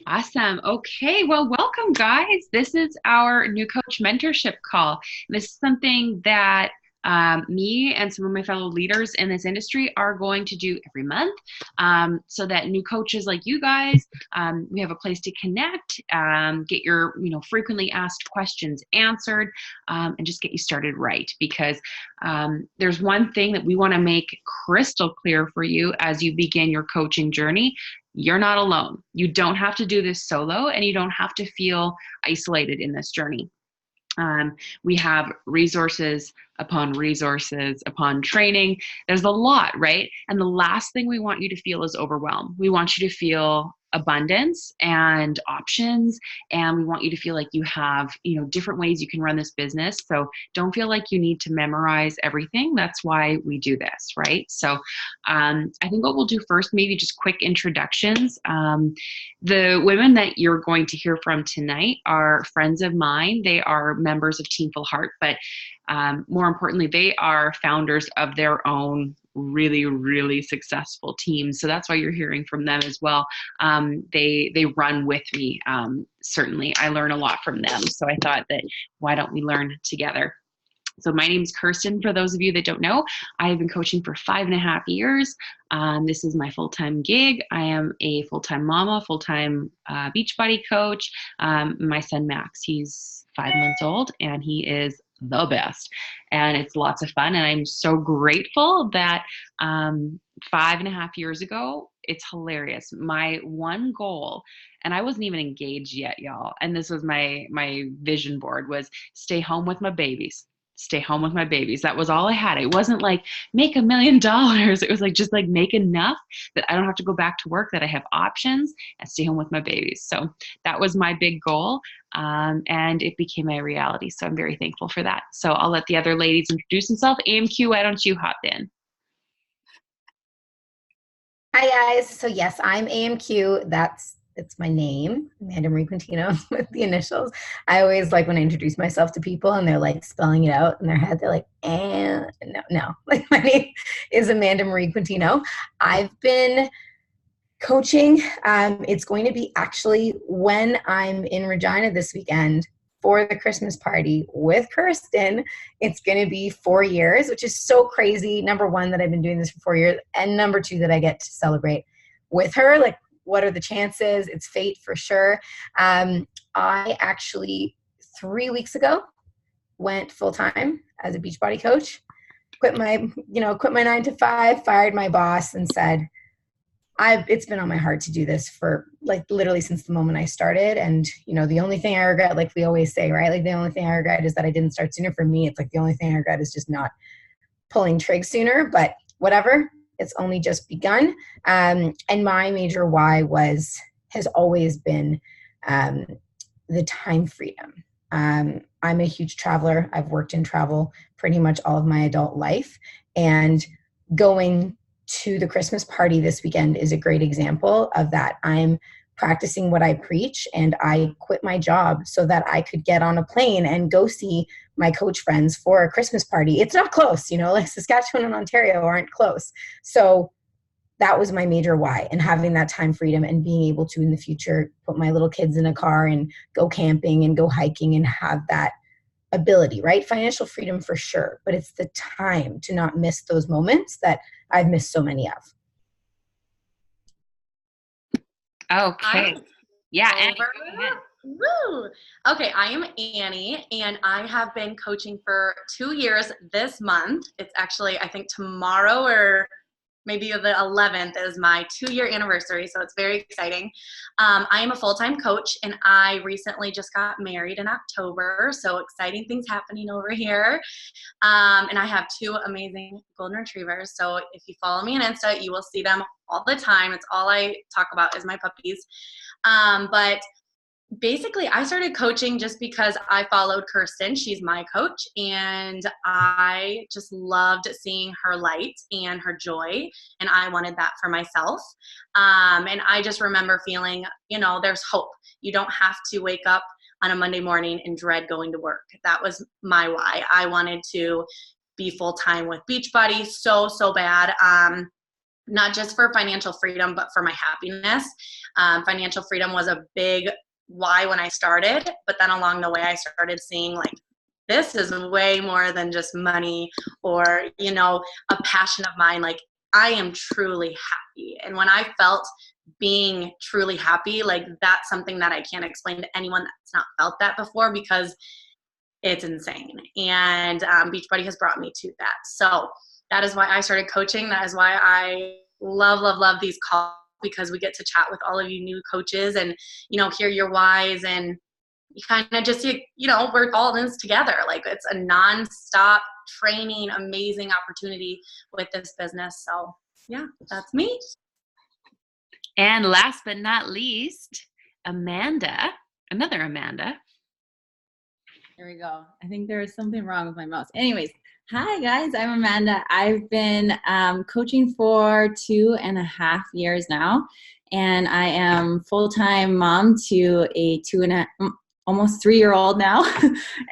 Awesome. Okay. Well, welcome, guys. This is our new coach mentorship call. This is something that me and some of my fellow leaders in this industry are going to do every month so that new coaches like you guys, we have a place to connect, get your, frequently asked questions answered, and just get you started right. Because there's one thing that we want to make crystal clear for you as you begin your coaching journey. You're not alone. You don't have to do this solo, and you don't have to feel isolated in this journey. We have resources upon training. There's a lot, right? And the last thing we want you to feel is overwhelmed. We want you to feel abundance and options, and we want you to feel like you have different ways you can run this business. So don't feel like you need to memorize everything. That's why we do this, right? So I think what we'll do first, maybe just quick introductions. The women that you're going to hear from tonight are friends of mine. They are members of Team Full Heart, but more importantly, they are founders of their own really, really successful teams. So that's why you're hearing from them as well. They run with me. Certainly, I learn a lot from them. So I thought that why don't we learn together? So my name is Kirsten. For those of you that don't know, I have been coaching for 5.5 years. This is my full-time gig. I am a full-time mama, full-time Beachbody coach. My son Max, he's 5 months old, and he is the best. And it's lots of fun. And I'm so grateful that 5.5 years ago, it's hilarious. My one goal, and I wasn't even engaged yet, y'all. And this was my vision board, was stay home with my babies. Stay home with my babies. That was all I had. It wasn't like make $1 million. It was like just like make enough that I don't have to go back to work, that I have options, and stay home with my babies. So that was my big goal. And it became a reality. So I'm very thankful for that. So I'll let the other ladies introduce themselves. AMQ, why don't you hop in? Hi guys. So yes, I'm AMQ. It's my name, Amanda Marie Quintino with the initials. I always like when I introduce myself to people and they're like spelling it out in their head. They're like, and no. Like my name is Amanda Marie Quintino. I've been coaching. It's going to be actually when I'm in Regina this weekend for the Christmas party with Kirsten. It's going to be 4 years, which is so crazy. Number one, that I've been doing this for 4 years. And number two, that I get to celebrate with her. Like, what are the chances? It's fate for sure. I actually 3 weeks ago went full time as a Beachbody coach, quit my 9 to 5, fired my boss and said, it's been on my heart to do this for like literally since the moment I started. And, the only thing I regret, like we always say, right? Like the only thing I regret is that I didn't start sooner. For me, it's like the only thing I regret is just not pulling trig sooner, but whatever, it's only just begun. And my major why has always been the time freedom. I'm a huge traveler. I've worked in travel pretty much all of my adult life, and going to the Christmas party this weekend is a great example of that. I'm practicing what I preach, and I quit my job so that I could get on a plane and go see my coach friends for a Christmas party. It's not close, like Saskatchewan and Ontario aren't close. So that was my major why, and having that time freedom and being able to in the future put my little kids in a car and go camping and go hiking and have that ability, right? Financial freedom for sure, but it's the time to not miss those moments that I've missed so many of. Okay. Yeah, Annie, Over. go ahead. Woo! Okay, I am Annie, and I have been coaching for 2 years this month. It's actually, I think, tomorrow or maybe the 11th is my 2-year anniversary, so it's very exciting. I am a full-time coach, and I recently just got married in October, so exciting things happening over here. And I have 2 amazing golden retrievers, so if you follow me on Insta, you will see them all the time. It's all I talk about is my puppies. But basically, I started coaching just because I followed Kirsten. She's my coach, and I just loved seeing her light and her joy, and I wanted that for myself. And I just remember feeling, there's hope. You don't have to wake up on a Monday morning and dread going to work. That was my why. I wanted to be full-time with Beachbody so bad. Not just for financial freedom, but for my happiness. Financial freedom was a big why when I started, but then along the way I started seeing like, this is way more than just money or, you know, a passion of mine. Like, I am truly happy. And when I felt being truly happy, like that's something that I can't explain to anyone that's not felt that before, because it's insane. And Beachbody has brought me to that. So that is why I started coaching. That is why I love these calls, because we get to chat with all of you new coaches and, you know, hear your whys, and you kind of just, you know, we're all in this together. Like, it's a nonstop training, amazing opportunity with this business. So yeah, that's me. And last but not least, Amanda, another Amanda. There we go. I think there is something wrong with my mouse. Anyways, hi guys, I'm Amanda. I've been coaching for 2.5 years now, and I am full-time mom to a almost 3-year-old now,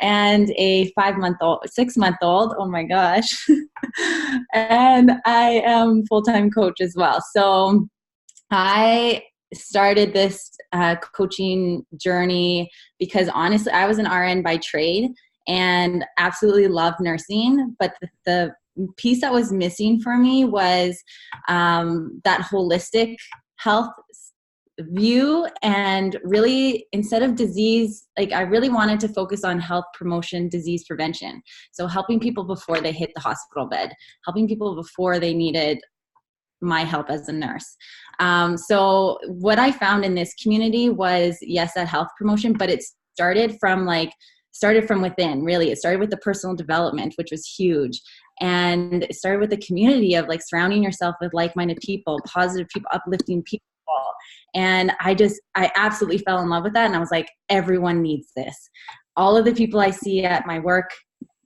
and a 6-month-old. Oh my gosh. And I am full-time coach as well. So I started this coaching journey because honestly, I was an RN by trade and absolutely loved nursing. But the piece that was missing for me was that holistic health view, and really, instead of disease, like I really wanted to focus on health promotion, disease prevention. So helping people before they hit the hospital bed, helping people before they needed my help as a nurse. So what I found in this community was, yes, that health promotion, but it started from within, really. It started with the personal development, which was huge. And it started with the community of like surrounding yourself with like-minded people, positive people, uplifting people. And I absolutely fell in love with that. And I was like, everyone needs this. All of the people I see at my work,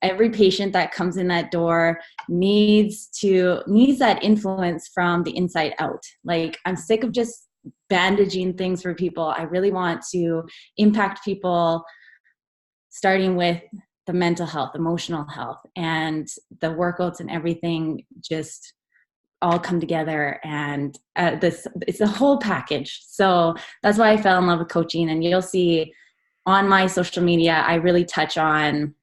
every patient that comes in that door needs that influence from the inside out. Like, I'm sick of just bandaging things for people. I really want to impact people, starting with the mental health, emotional health, and the workouts and everything just all come together. And it's a whole package. So that's why I fell in love with coaching. And you'll see on my social media, I really touch on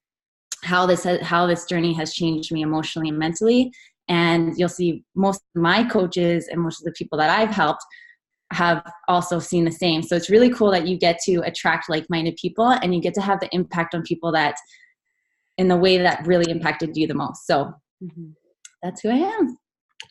how this journey has changed me emotionally and mentally. And you'll see most of my coaches and most of the people that I've helped have also seen the same. So it's really cool that you get to attract like-minded people, and you get to have the impact on people that in the way that really impacted you the most. So that's who I am.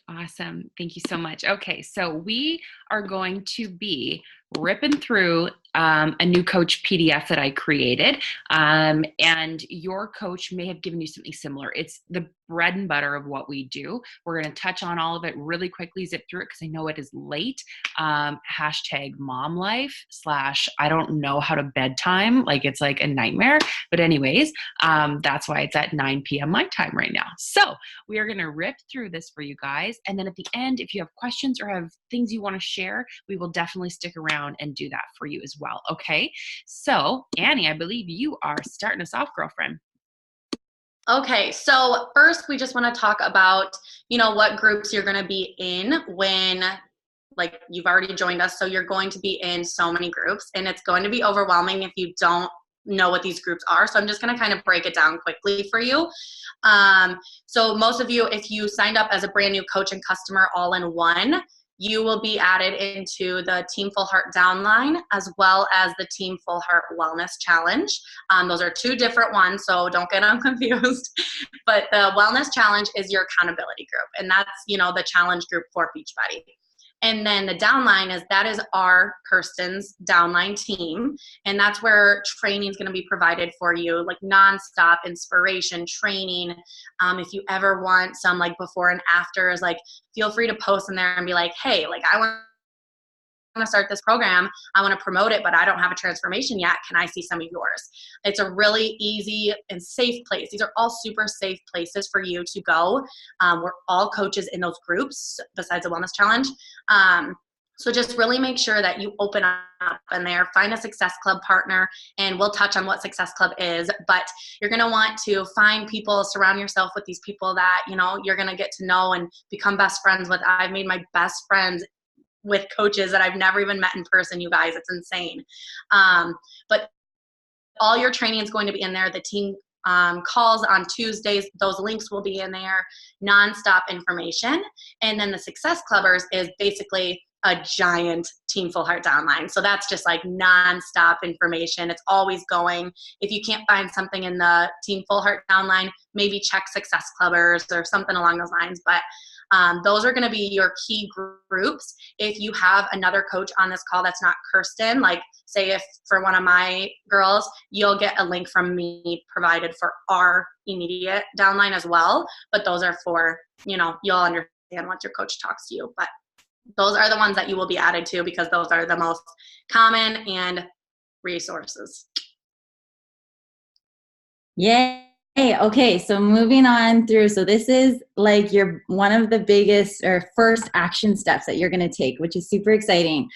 Awesome. Thank you so much. Okay, so we are going to be ripping through a new coach PDF that I created. And your coach may have given you something similar. It's the bread and butter of what we do. We're going to touch on all of it really quickly, zip through it because I know it is late. Hashtag mom life / I don't know how to bedtime. Like, it's like a nightmare. But anyways, that's why it's at 9 p.m. my time right now. So we are going to rip through this for you guys. And then at the end, if you have questions or have things you want to share, we will definitely stick around and do that for you as well. Okay. So Annie, I believe you are starting us off, girlfriend. Okay, so first we just want to talk about, you know, what groups you're going to be in when, like, you've already joined us. So you're going to be in so many groups, and it's going to be overwhelming if you don't know what these groups are. So I'm just going to kind of break it down quickly for you. So most of you, if you signed up as a brand new coach and customer all in one, you will be added into the Team Full Heart Downline as well as the Team Full Heart Wellness Challenge. Those are two different ones, so don't get them confused. But the Wellness Challenge is your accountability group, and that's, you know, the challenge group for Beachbody. And then the downline that is our Kirsten's downline team. And that's where training is going to be provided for you, like nonstop inspiration training. If you ever want some like before and afters, like feel free to post in there and be like, hey, like I want to start this program. I want to promote it, but I don't have a transformation yet. Can I see some of yours? It's a really easy and safe place. These are all super safe places for you to go. We're all coaches in those groups besides the Wellness Challenge. So just really make sure that you open up in there, find a Success Club partner, and we'll touch on what Success Club is, but you're going to want to find people, surround yourself with these people that, you know, you're going to get to know and become best friends with. I've made my best friends with coaches that I've never even met in person, you guys. It's insane. But all your training is going to be in there. The team calls on Tuesdays, those links will be in there, nonstop information. And then the Success Clubbers is basically a giant Team Full Heart downline. So that's just like nonstop information. It's always going. If you can't find something in the Team Full Heart downline, maybe check Success Clubbers or something along those lines. But those are going to be your key groups. If you have another coach on this call that's not Kirsten, like say if for one of my girls, you'll get a link from me provided for our immediate downline as well. But those are for, you'll understand once your coach talks to you. But those are the ones that you will be added to because those are the most common and resources. Yay. Okay, so moving on through. So this is like one of the biggest or first action steps that you're going to take, which is super exciting.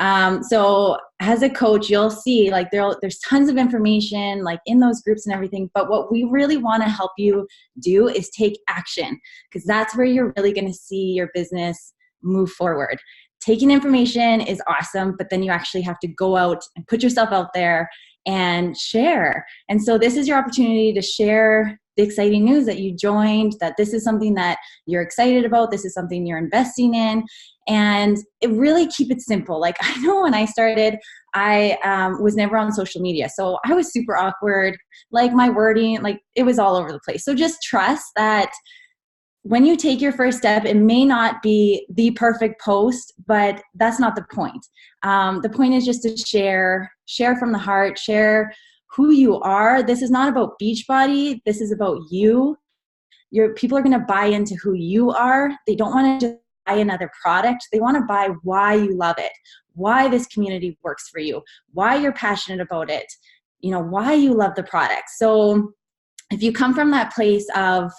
So as a coach, you'll see like there's tons of information like in those groups and everything. But what we really want to help you do is take action, because that's where you're really going to see your business move forward. Taking information is awesome, but then you actually have to go out and put yourself out there and share. And so this is your opportunity to share the exciting news that you joined, that this is something that you're excited about, this is something you're investing in, and really keep it simple. Like I know when I started, I was never on social media. So I was super awkward, like my wording, like it was all over the place. So just trust that when you take your first step, it may not be the perfect post, but that's not the point. The point is just to share from the heart, share who you are. This is not about Beachbody. This is about you. People are going to buy into who you are. They don't want to just buy another product. They want to buy why you love it, why this community works for you, why you're passionate about it, why you love the product. So if you come from that place of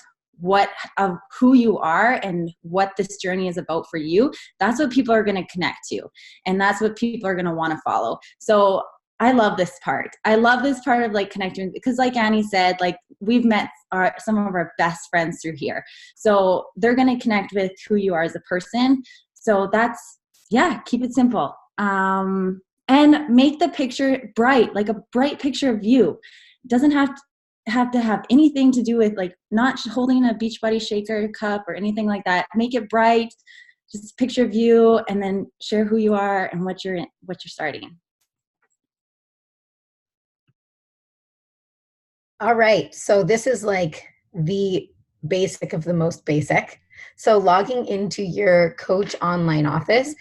who you are and what this journey is about for you, that's what people are going to connect to. And that's what people are going to want to follow. So I love this part. I love this part of like connecting, because like Annie said, like we've met some of our best friends through here. So they're going to connect with who you are as a person. So keep it simple. And make the picture bright, like a bright picture of you. It doesn't have to have anything to do with like not holding a Beachbody shaker cup or anything like that. Make it bright, just a picture of you, and then share who you are and what you're starting. All right, so this is like the basic of the most basic. So logging into your coach online office,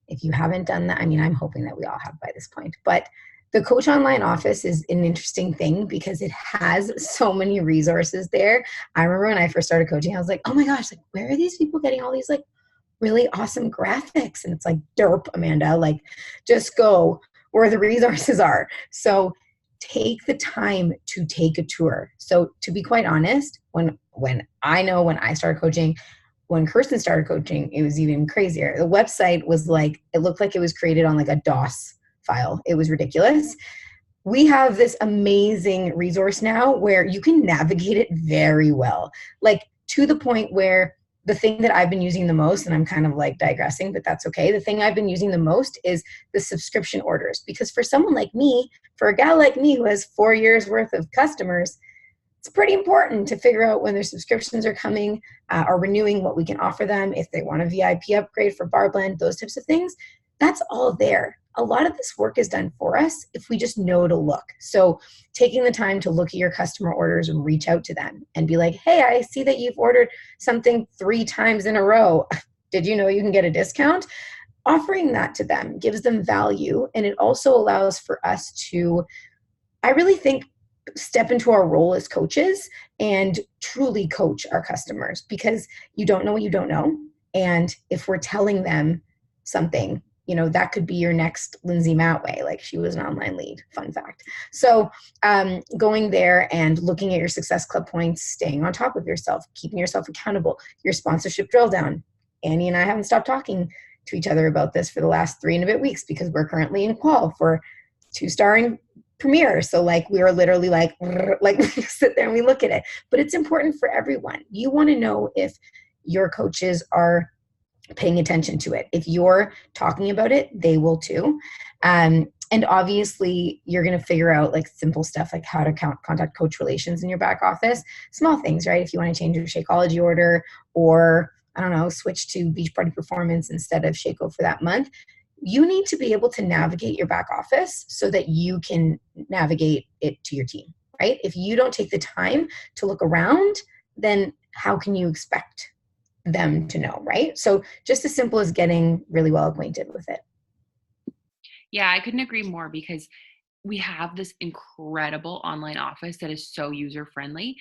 if you haven't done that, I mean, I'm hoping that we all have by this point, but the coach online office is an interesting thing because it has so many resources there. I remember when I first started coaching, I was like, oh my gosh, like where are these people getting all these like really awesome graphics? And it's like, derp, Amanda, like just go where the resources are. So take the time to take a tour. So to be quite honest, when I started coaching, when Kirsten started coaching, it was even crazier. The website was like, it looked like it was created on like a DOS file. It was ridiculous. We have this amazing resource now where you can navigate it very well, like to the point where the thing that I've been using the most, and I'm kind of like digressing, but that's okay. The thing I've been using the most is the subscription orders, because for someone like me, for a gal like me who has 4 years worth of customers, it's pretty important to figure out when their subscriptions are coming or renewing, what we can offer them, if they want a VIP upgrade for Bar Blend, those types of things. That's all there. A lot of this work is done for us if we just know to look. So taking the time to look at your customer orders and reach out to them and be like, hey, I see that you've ordered something 3 times in a row. Did you know you can get a discount? Offering that to them gives them value. And it also allows for us to, I really think, step into our role as coaches and truly coach our customers, because you don't know what you don't know. And if we're telling them something, that could be your next Lindsay Matway. Like she was an online lead, fun fact. So going there and looking at your Success Club points, staying on top of yourself, keeping yourself accountable, your sponsorship drill down. Annie and I haven't stopped talking to each other about this for the last 3 and a bit weeks because we're currently in qual for 2-star premiere. So like we are literally like we sit there and we look at it. But it's important for everyone. You want to know if your coaches are paying attention to it. If you're talking about it, they will too. And obviously, you're going to figure out like simple stuff like how to contact coach relations in your back office. Small things, right? If you want to change your Shakeology order, or I don't know, switch to Beach Party Performance instead of Shakeout for that month. You need to be able to navigate your back office so that you can navigate it to your team, right? If you don't take the time to look around, then how can you expect them to know, right? So just as simple as getting really well acquainted with it. Yeah, I couldn't agree more, because we have this incredible online office that is so user friendly.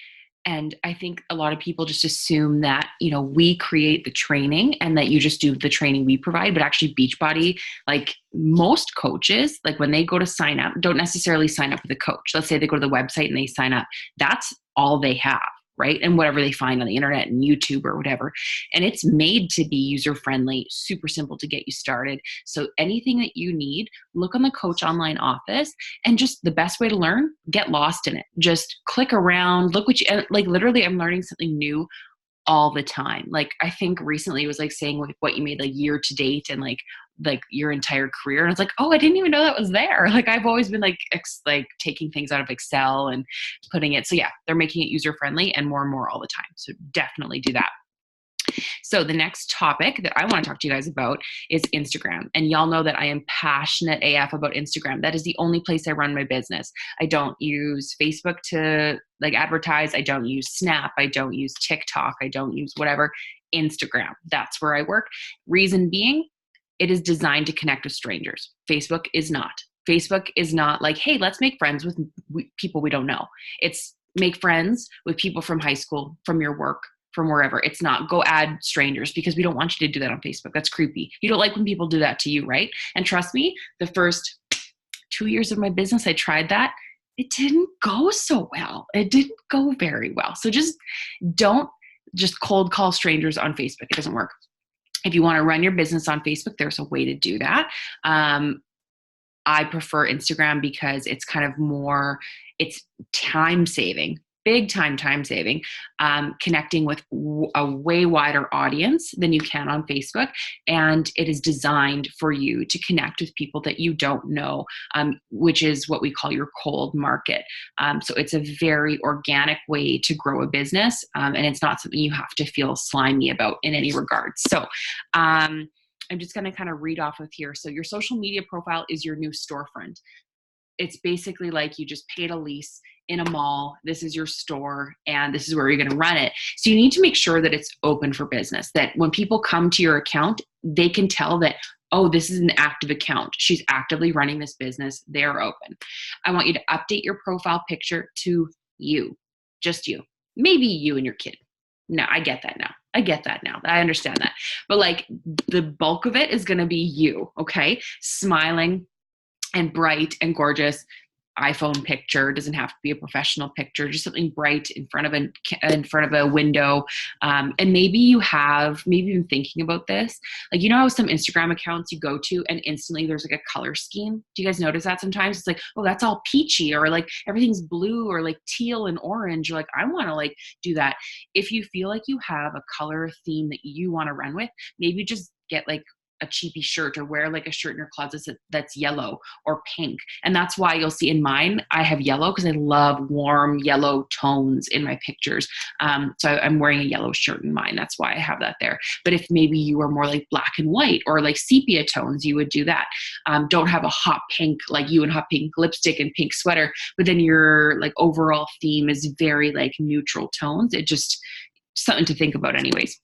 And I think a lot of people just assume that, we create the training and that you just do the training we provide. But actually, Beachbody, like most coaches, like when they go to sign up, don't necessarily sign up with a coach. Let's say they go to the website and they sign up. That's all they have, right? And whatever they find on the internet and YouTube or whatever. And it's made to be user friendly, super simple to get you started. So anything that you need, look on the Coach Online office, and just the best way to learn, get lost in it. Just click around, look what you, and like literally I'm learning something new all the time. Like I think recently it was like saying like what you made like year to date and like your entire career. And I was like, oh, I didn't even know that was there. Like I've always been like taking things out of Excel and putting it. So yeah, they're making it user friendly and more all the time. So definitely do that. So the next topic that I want to talk to you guys about is Instagram. And y'all know that I am passionate AF about Instagram. That is the only place I run my business. I don't use Facebook to like advertise. I don't use Snap. I don't use TikTok. I don't use whatever. Instagram. That's where I work. Reason being, it is designed to connect with strangers. Facebook is not. Facebook is not like, hey, let's make friends with people we don't know. It's make friends with people from high school, from your work, from wherever. It's not go add strangers, because we don't want you to do that on Facebook. That's creepy. You don't like when people do that to you, right? And trust me, the first 2 years of my business, I tried that. It didn't go so well. It didn't go very well. So don't just cold call strangers on Facebook. It doesn't work. If you want to run your business on Facebook, there's a way to do that. I prefer Instagram because it's kind of more, it's time saving, big time saving, connecting with a way wider audience than you can on Facebook. And it is designed for you to connect with people that you don't know, which is what we call your cold market. So it's a very organic way to grow a business. And it's not something you have to feel slimy about in any regard. So, I'm just going to kind of read off of here. So your social media profile is your new storefront. It's basically like you just paid a lease in a mall. This is your store and this is where you're going to run it. So you need to make sure that it's open for business, that when people come to your account, they can tell that, oh, this is an active account. She's actively running this business. They're open. I want you to update your profile picture to you, just you, maybe you and your kid. No, I get that now. I understand that. But like the bulk of it is going to be you, okay? Smiling and bright and gorgeous. iPhone picture, doesn't have to be a professional picture, just something bright in front of a window. And maybe you've been thinking about this. Like, how some Instagram accounts you go to and instantly there's like a color scheme. Do you guys notice that sometimes? It's like, oh, that's all peachy, or like everything's blue or like teal and orange. You're like, I want to like do that. If you feel like you have a color theme that you want to run with, maybe just get like a cheapy shirt, or wear like a shirt in your closet that's yellow or pink. And that's why you'll see in mine, I have yellow because I love warm yellow tones in my pictures. So I'm wearing a yellow shirt in mine. That's why I have that there. But if maybe you are more like black and white or like sepia tones, you would do that. Don't have a hot pink, like you and hot pink lipstick and pink sweater, but then your like overall theme is very like neutral tones. It just something to think about anyways.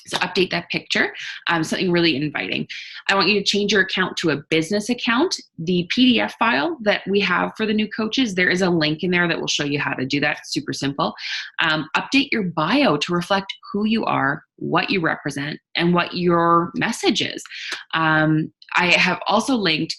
So update that picture, something really inviting. I want you to change your account to a business account. The PDF file that we have for the new coaches, there is a link in there that will show you how to do that. It's super simple. Update your bio to reflect who you are, what you represent, and what your message is. I have also linked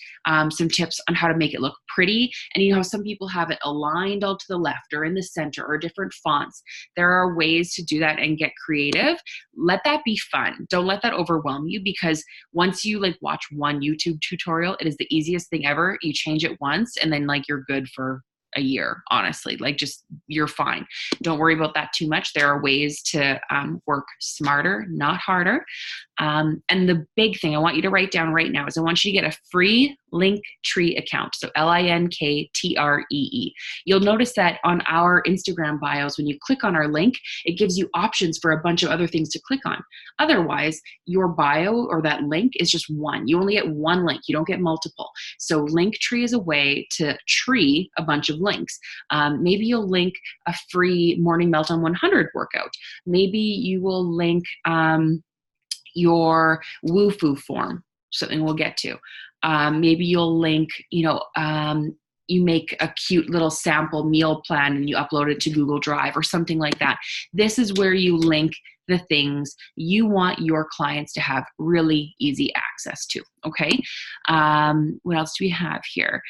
some tips on how to make it look pretty. And how some people have it aligned all to the left or in the center or different fonts. There are ways to do that and get creative. Let that be fun. Don't let that overwhelm you, because once you like watch one YouTube tutorial, it is the easiest thing ever. You change it once and then like you're good for a year, honestly. Like, just, you're fine. Don't worry about that too much. There are ways to work smarter, not harder. And the big thing I want you to write down right now is I want you to get a free Linktree account. So Linktree. You'll notice that on our Instagram bios, when you click on our link, it gives you options for a bunch of other things to click on. Otherwise, your bio or that link is just one. You only get one link. You don't get multiple. So Linktree is a way to tree a bunch of links. Maybe you'll link a free Morning Meltdown 100 workout. Maybe you will link your woo-foo form, something we'll get to. Maybe you'll link, you make a cute little sample meal plan and you upload it to Google Drive or something like that. This is where you link the things you want your clients to have really easy access to. Okay. What else do we have here?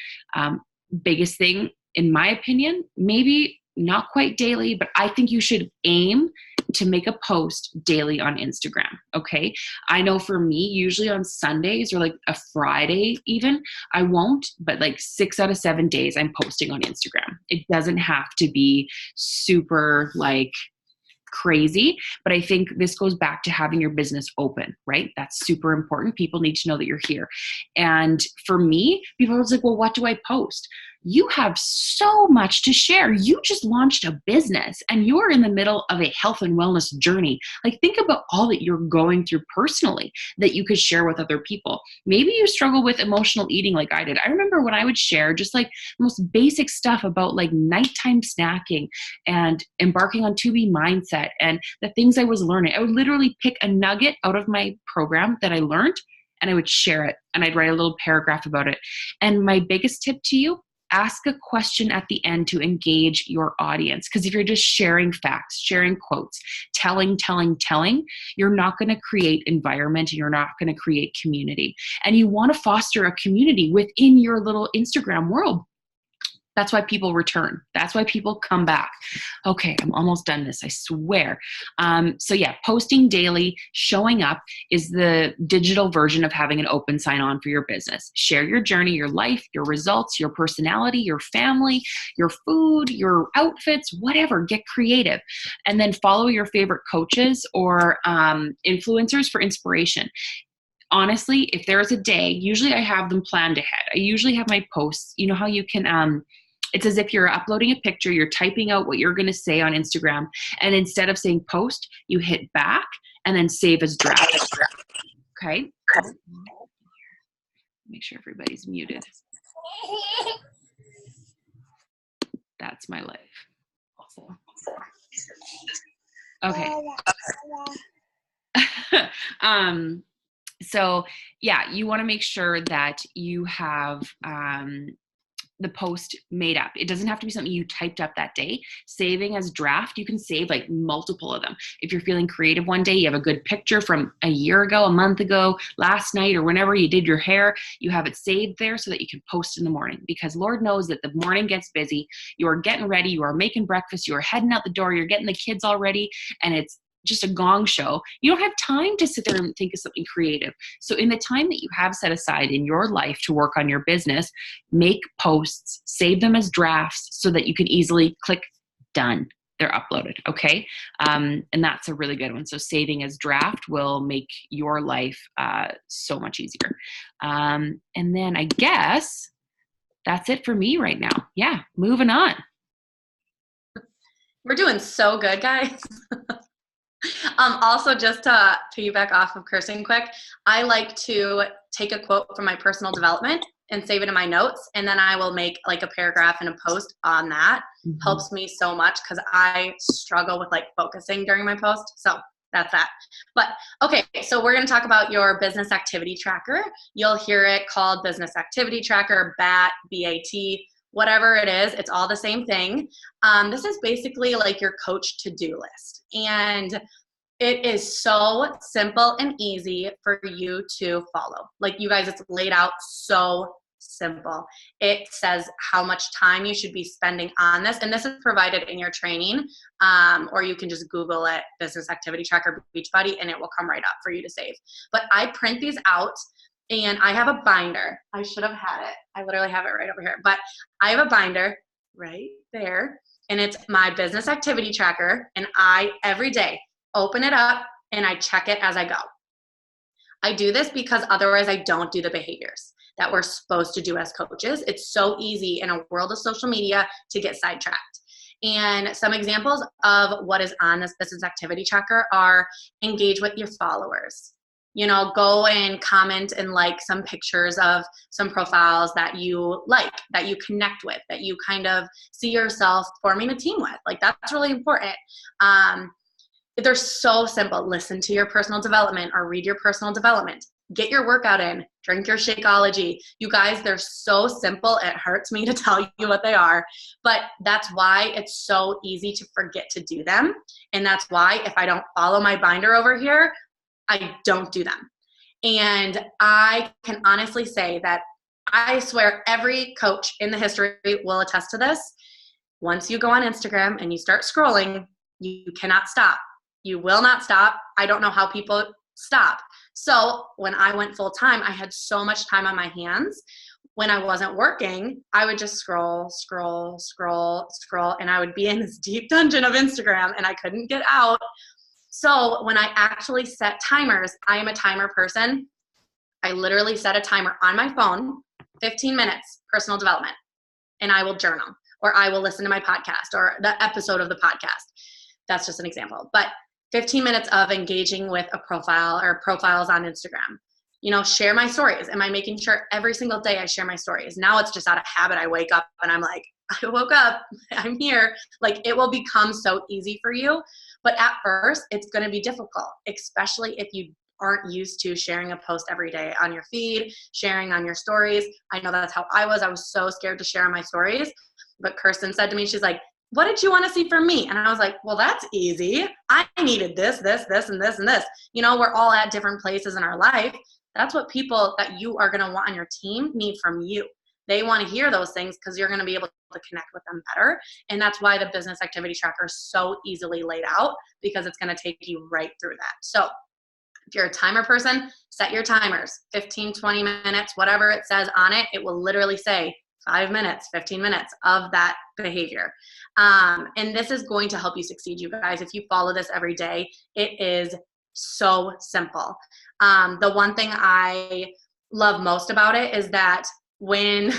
Biggest thing, in my opinion, maybe not quite daily, but I think you should aim to make a post daily on Instagram. Okay. I know for me, usually on Sundays or like a Friday even, I won't, but like 6 out of 7 days I'm posting on Instagram. It doesn't have to be super like crazy, but I think this goes back to having your business open, right? That's super important. People need to know that you're here. And for me, people are like, well, what do I post? You have so much to share. You just launched a business and you're in the middle of a health and wellness journey. Like, think about all that you're going through personally that you could share with other people. Maybe you struggle with emotional eating like I did. I remember when I would share just like the most basic stuff about like nighttime snacking and embarking on 2B mindset and the things I was learning. I would literally pick a nugget out of my program that I learned and I would share it and I'd write a little paragraph about it. And my biggest tip to you, ask a question at the end to engage your audience. Because if you're just sharing facts, sharing quotes, telling, you're not going to create environment and you're not going to create community. And you want to foster a community within your little Instagram world. That's why people return. That's why people come back. Okay, I'm almost done this, I swear. So yeah, posting daily, showing up is the digital version of having an open sign-on for your business. Share your journey, your life, your results, your personality, your family, your food, your outfits, whatever. Get creative. And then follow your favorite coaches or influencers for inspiration. Honestly, if there's a day, usually I have them planned ahead. I usually have my posts. You know how you can, it's as if you're uploading a picture, you're typing out what you're going to say on Instagram. And instead of saying post, you hit back and then save as draft. Okay. Make sure everybody's muted. That's my life. Also. Okay. So yeah, you want to make sure that you have the post made up. It doesn't have to be something you typed up that day. Saving as draft, you can save like multiple of them. If you're feeling creative one day, you have a good picture from a year ago, a month ago, last night, or whenever you did your hair, you have it saved there so that you can post in the morning. Because Lord knows that the morning gets busy. You are getting ready, you are making breakfast, you are heading out the door, you're getting the kids all ready, and it's just a gong show. You don't have time to sit there and think of something creative. So in the time that you have set aside in your life to work on your business, make posts, save them as drafts so that you can easily click done. They're uploaded. Okay. And that's a really good one. So saving as draft will make your life so much easier. And then I guess that's it for me right now. Yeah. Moving on. We're doing so good, guys. Also, just to piggyback off of Kirsten quick, I like to take a quote from my personal development and save it in my notes, and then I will make like a paragraph and a post on that. Mm-hmm. Helps me so much because I struggle with like focusing during my post. So that's that. But okay, so we're going to talk about your business activity tracker. You'll hear it called business activity tracker, BAT, B-A-T, whatever it is, it's all the same thing. This is basically like your coach to-do list. And it is so simple and easy for you to follow. Like, you guys, it's laid out so simple. It says how much time you should be spending on this. And this is provided in your training, or you can just Google it, business activity tracker Beachbody, and it will come right up for you to save. But I print these out. And I have a binder. I should have had it. I literally have it right over here. But I have a binder. right there. And it's my business activity tracker. And I, every day, open it up and I check it as I go. I do this because otherwise I don't do the behaviors that we're supposed to do as coaches. It's so easy in a world of social media to get sidetracked. And some examples of what is on this business activity tracker are engage with your followers. You know, go and comment and like some pictures of some profiles that you like, that you connect with, that you kind of see yourself forming a team with. Like, that's really important. They're so simple. Listen to your personal development or read your personal development. Get your workout in. Drink your Shakeology. You guys, they're so simple. It hurts me to tell you what they are, but that's why it's so easy to forget to do them. And that's why if I don't follow my binder over here, I don't do them. And I can honestly say that I swear every coach in the history will attest to this. Once you go on Instagram and you start scrolling, you cannot stop. You will not stop. I don't know how people stop. So when I went full time, I had so much time on my hands. When I wasn't working, I would just scroll, and I would be in this deep dungeon of Instagram and I couldn't get out. So when I actually set timers, I am a timer person. I literally set a timer on my phone, 15 minutes, personal development, and I will journal, or I will listen to my podcast or the episode of the podcast. That's just an example. But 15 minutes of engaging with a profile or profiles on Instagram. You know, share my stories. Am I making sure every single day I share my stories? Now it's just out of habit. I wake up and I'm like, I woke up, I'm here. Like, it will become so easy for you. But at first, it's going to be difficult, especially if you aren't used to sharing a post every day on your feed, sharing on your stories. I know that's how I was. I was so scared to share on my stories. But Kirsten said to me, she's like, what did you want to see from me? And I was like, well, that's easy. I needed this, and this, and this. You know, we're all at different places in our life. That's what people that you are going to want on your team need from you. They want to hear those things because you're going to be able to connect with them better. And that's why the business activity tracker is so easily laid out, because it's going to take you right through that. So if you're a timer person, set your timers, 15, 20 minutes, whatever it says on it. It will literally say 5 minutes, 15 minutes of that behavior. And this is going to help you succeed, you guys. If you follow this every day, it is so simple. The one thing I love most about it is that when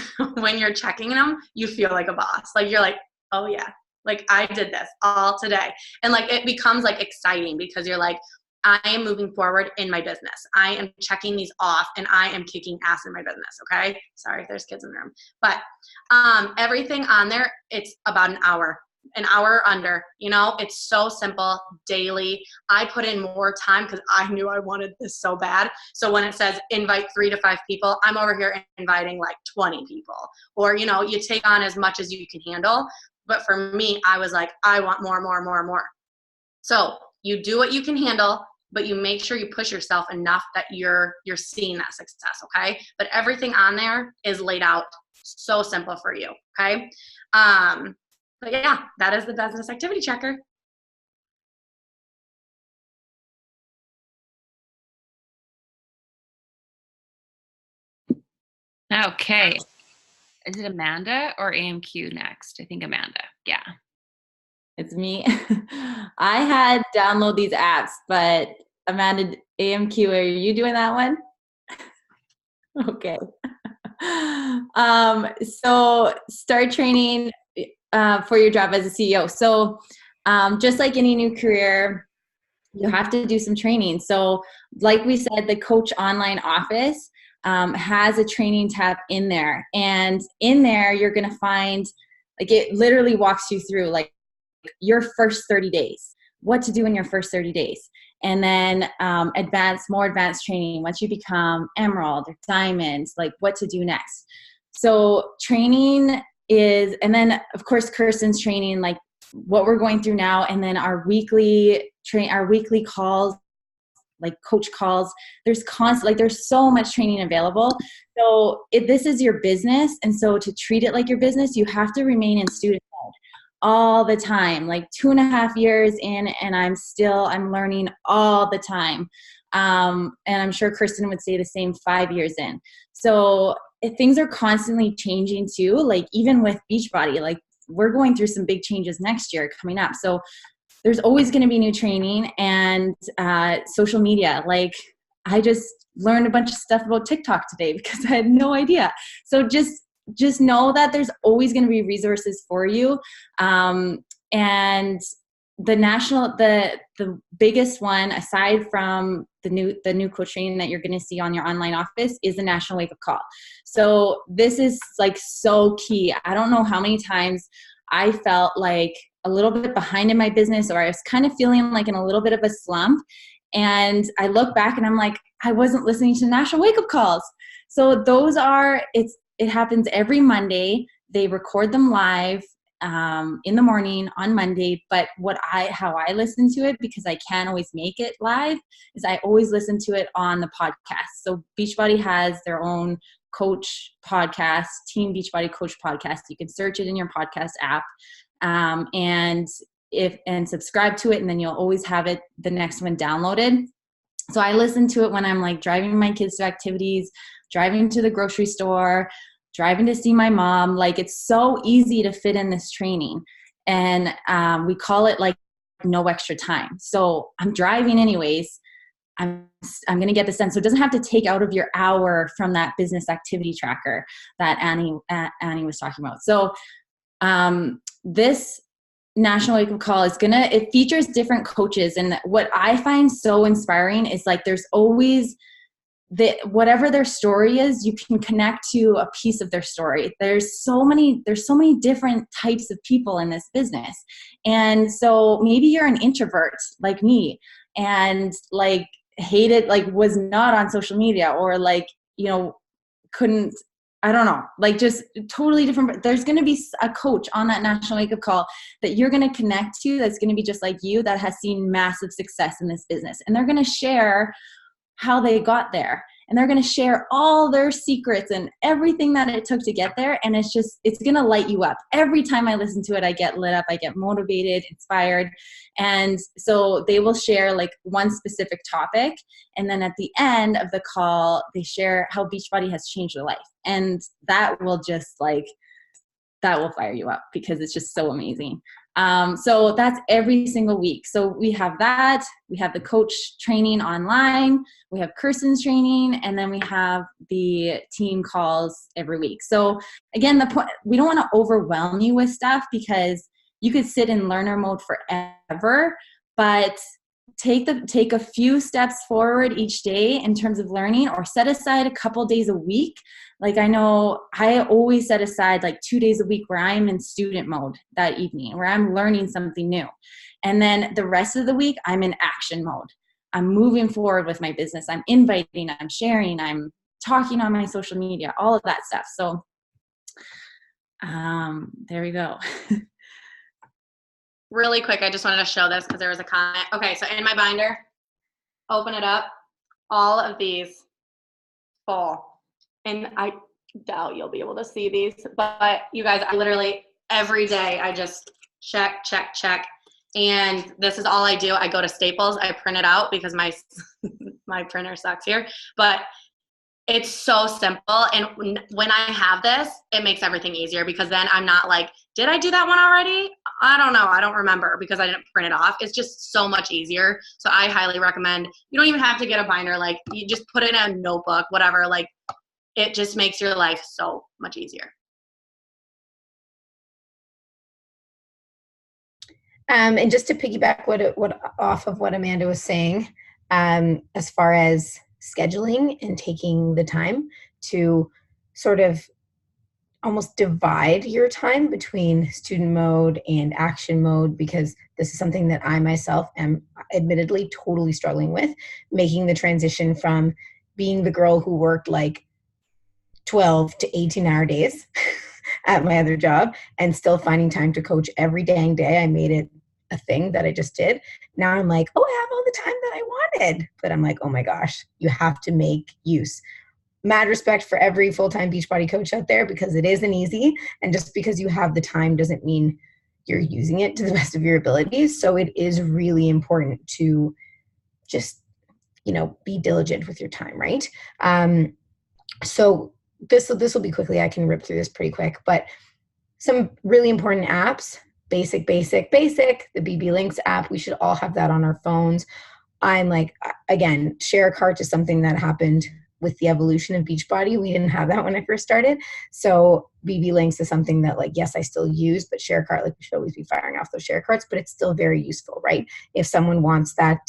you're checking them, you feel like a boss. Like, you're like, oh yeah, like I did this all today. And like, it becomes like exciting because you're like, I am moving forward in my business. I am checking these off and I am kicking ass in my business. Okay. Sorry if there's kids in the room, but everything on there, it's about an hour or under. You know, it's so simple daily. I put in more time because I knew I wanted this so bad. So when it says invite 3 to 5 people, I'm over here inviting like 20 people, or, you know, you take on as much as you can handle. But for me, I was like, I want more. So you do what you can handle, but you make sure you push yourself enough that you're seeing that success, okay? But everything on there is laid out so simple for you, okay? But yeah, that is the business activity tracker. Okay. Is it Amanda or AMQ next? I think Amanda. Yeah. It's me. I had download these apps, but Amanda, AMQ, are you doing that one? Okay. So start training for your job as a CEO. So just like any new career, you have to do some training. So like we said, the Coach Online Office has a training tab in there. And in there, you're going to find, like, it literally walks you through like your first 30 days, what to do in your first 30 days. And then more advanced training once you become emerald or diamond, like what to do next. So training is, and then of course Kirsten's training, like what we're going through now, and then our weekly calls, like coach calls. There's there's so much training available. So this is your business, and so to treat it like your business, you have to remain in student mode all the time. Like 2.5 years in, and I'm learning all the time. And I'm sure Kirsten would say the same 5 years in. So things are constantly changing too. Like even with Beachbody, like we're going through some big changes next year coming up. So there's always going to be new training and social media. Like I just learned a bunch of stuff about TikTok today because I had no idea. So just know that there's always going to be resources for you. And the biggest one, aside from the new coach training that you're going to see on your online office, is the National Wake Up Call. So this is like so key. I don't know how many times I felt like a little bit behind in my business, or I was kind of feeling like in a little bit of a slump. And I look back and I'm like, I wasn't listening to National Wake Up Calls. So it happens every Monday. They record them live in the morning on Monday. But how I listen to it, because I can't always make it live, is I always listen to it on the podcast. So Beachbody has their own coach podcast, Team Beachbody Coach Podcast. You can search it in your podcast app, and subscribe to it, and then you'll always have the next one downloaded. So I listen to it when I'm like driving my kids to activities, driving to the grocery store, driving to see my mom. Like it's so easy to fit in this training. And we call it like no extra time. So I'm driving anyways. I'm going to get the sense. So it doesn't have to take out of your hour from that business activity tracker that Annie was talking about. So this National Wake Up Call it features different coaches. And what I find so inspiring is like, there's always whatever their story is, you can connect to a piece of their story. There's so many different types of people in this business. And so maybe you're an introvert like me and like hated, like was not on social media, or like, couldn't, I don't know, like just totally different. There's going to be a coach on that National Wake Up Call that you're going to connect to that's going to be just like you, that has seen massive success in this business. And they're going to share how they got there. And they're going to share all their secrets and everything that it took to get there. And it's going to light you up. Every time I listen to it, I get lit up, I get motivated, inspired. And so they will share like one specific topic. And then at the end of the call, they share how Beachbody has changed their life. And that will fire you up because it's just so amazing. So that's every single week. So we have that, we have the coach training online, we have Kirsten's training, and then we have the team calls every week. So again, the point, we don't want to overwhelm you with stuff because you could sit in learner mode forever, but take a few steps forward each day in terms of learning, or set aside a couple days a week. Like I know I always set aside like 2 days a week where I'm in student mode that evening, where I'm learning something new. And then the rest of the week, I'm in action mode. I'm moving forward with my business. I'm inviting, I'm sharing, I'm talking on my social media, all of that stuff. So there we go. Really quick, I just wanted to show this because there was a comment. Okay, so in my binder, open it up, all of these full. And I doubt you'll be able to see these, but you guys, I literally every day I just check. And this is all I do. I go to Staples, I print it out because my printer sucks here, but it's so simple. And when I have this, it makes everything easier because then I'm not like, did I do that one already? I don't know. I don't remember because I didn't print it off. It's just so much easier. So I highly recommend, you don't even have to get a binder. Like you just put it in a notebook, whatever. Like it just makes your life so much easier. And just to piggyback off of what Amanda was saying, as far as scheduling and taking the time to sort of almost divide your time between student mode and action mode, because this is something that I myself am admittedly totally struggling with, making the transition from being the girl who worked like 12 to 18-hour days at my other job and still finding time to coach every dang day. I made it a thing that I just did. Now I'm like, oh, I have all the time that I wanted. But I'm like, oh my gosh, you have to make use. Mad respect for every full-time Beachbody coach out there because it isn't easy. And just because you have the time doesn't mean you're using it to the best of your abilities. So it is really important to just, be diligent with your time, right? So this will be quickly. I can rip through this pretty quick, but Some really important apps, basic, the BB Links app. We should all have that on our phones. I'm like, again, share a cart is something that happened with the evolution of Beachbody. We didn't have that when I first started. So BB Links is something that, like, yes, I still use, but share cart, like, we should always be firing off those share carts, but it's still very useful, right? If someone wants that,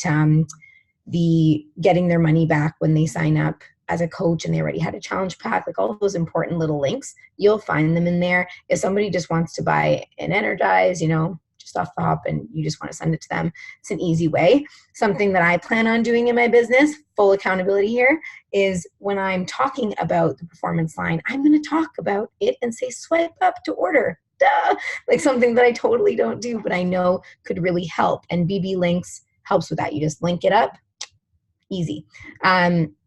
the getting their money back when they sign up as a coach and they already had a challenge pack, like all those important little links, you'll find them in there. If somebody just wants to buy an Energize, just off the hop, and you just want to send it to them, it's an easy way. Something that I plan on doing in my business, full accountability here, is when I'm talking about the performance line, I'm going to talk about it and say swipe up to order. Duh! Like something that I totally don't do, but I know could really help. And BB Links helps with that. You just link it up. Easy.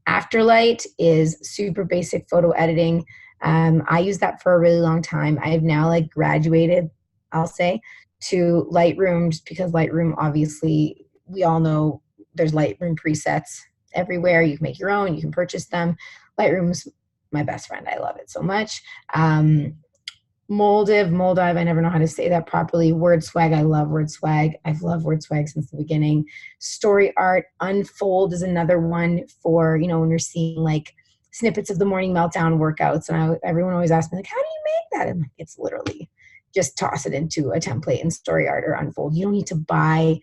Afterlight is super basic photo editing. I used that for a really long time. I've now like graduated, I'll say, to Lightroom, just because Lightroom, obviously, we all know there's Lightroom presets everywhere. You can make your own, you can purchase them. Lightroom's my best friend. I love it so much. Moldive, I never know how to say that properly. WordSwag, I love WordSwag. I've loved WordSwag since the beginning. Story Art, Unfold is another one for, when you're seeing like snippets of the morning meltdown workouts. And everyone always asks me, like, how do you make that? And like, it's literally just toss it into a template in Story Art or Unfold. You don't need to buy,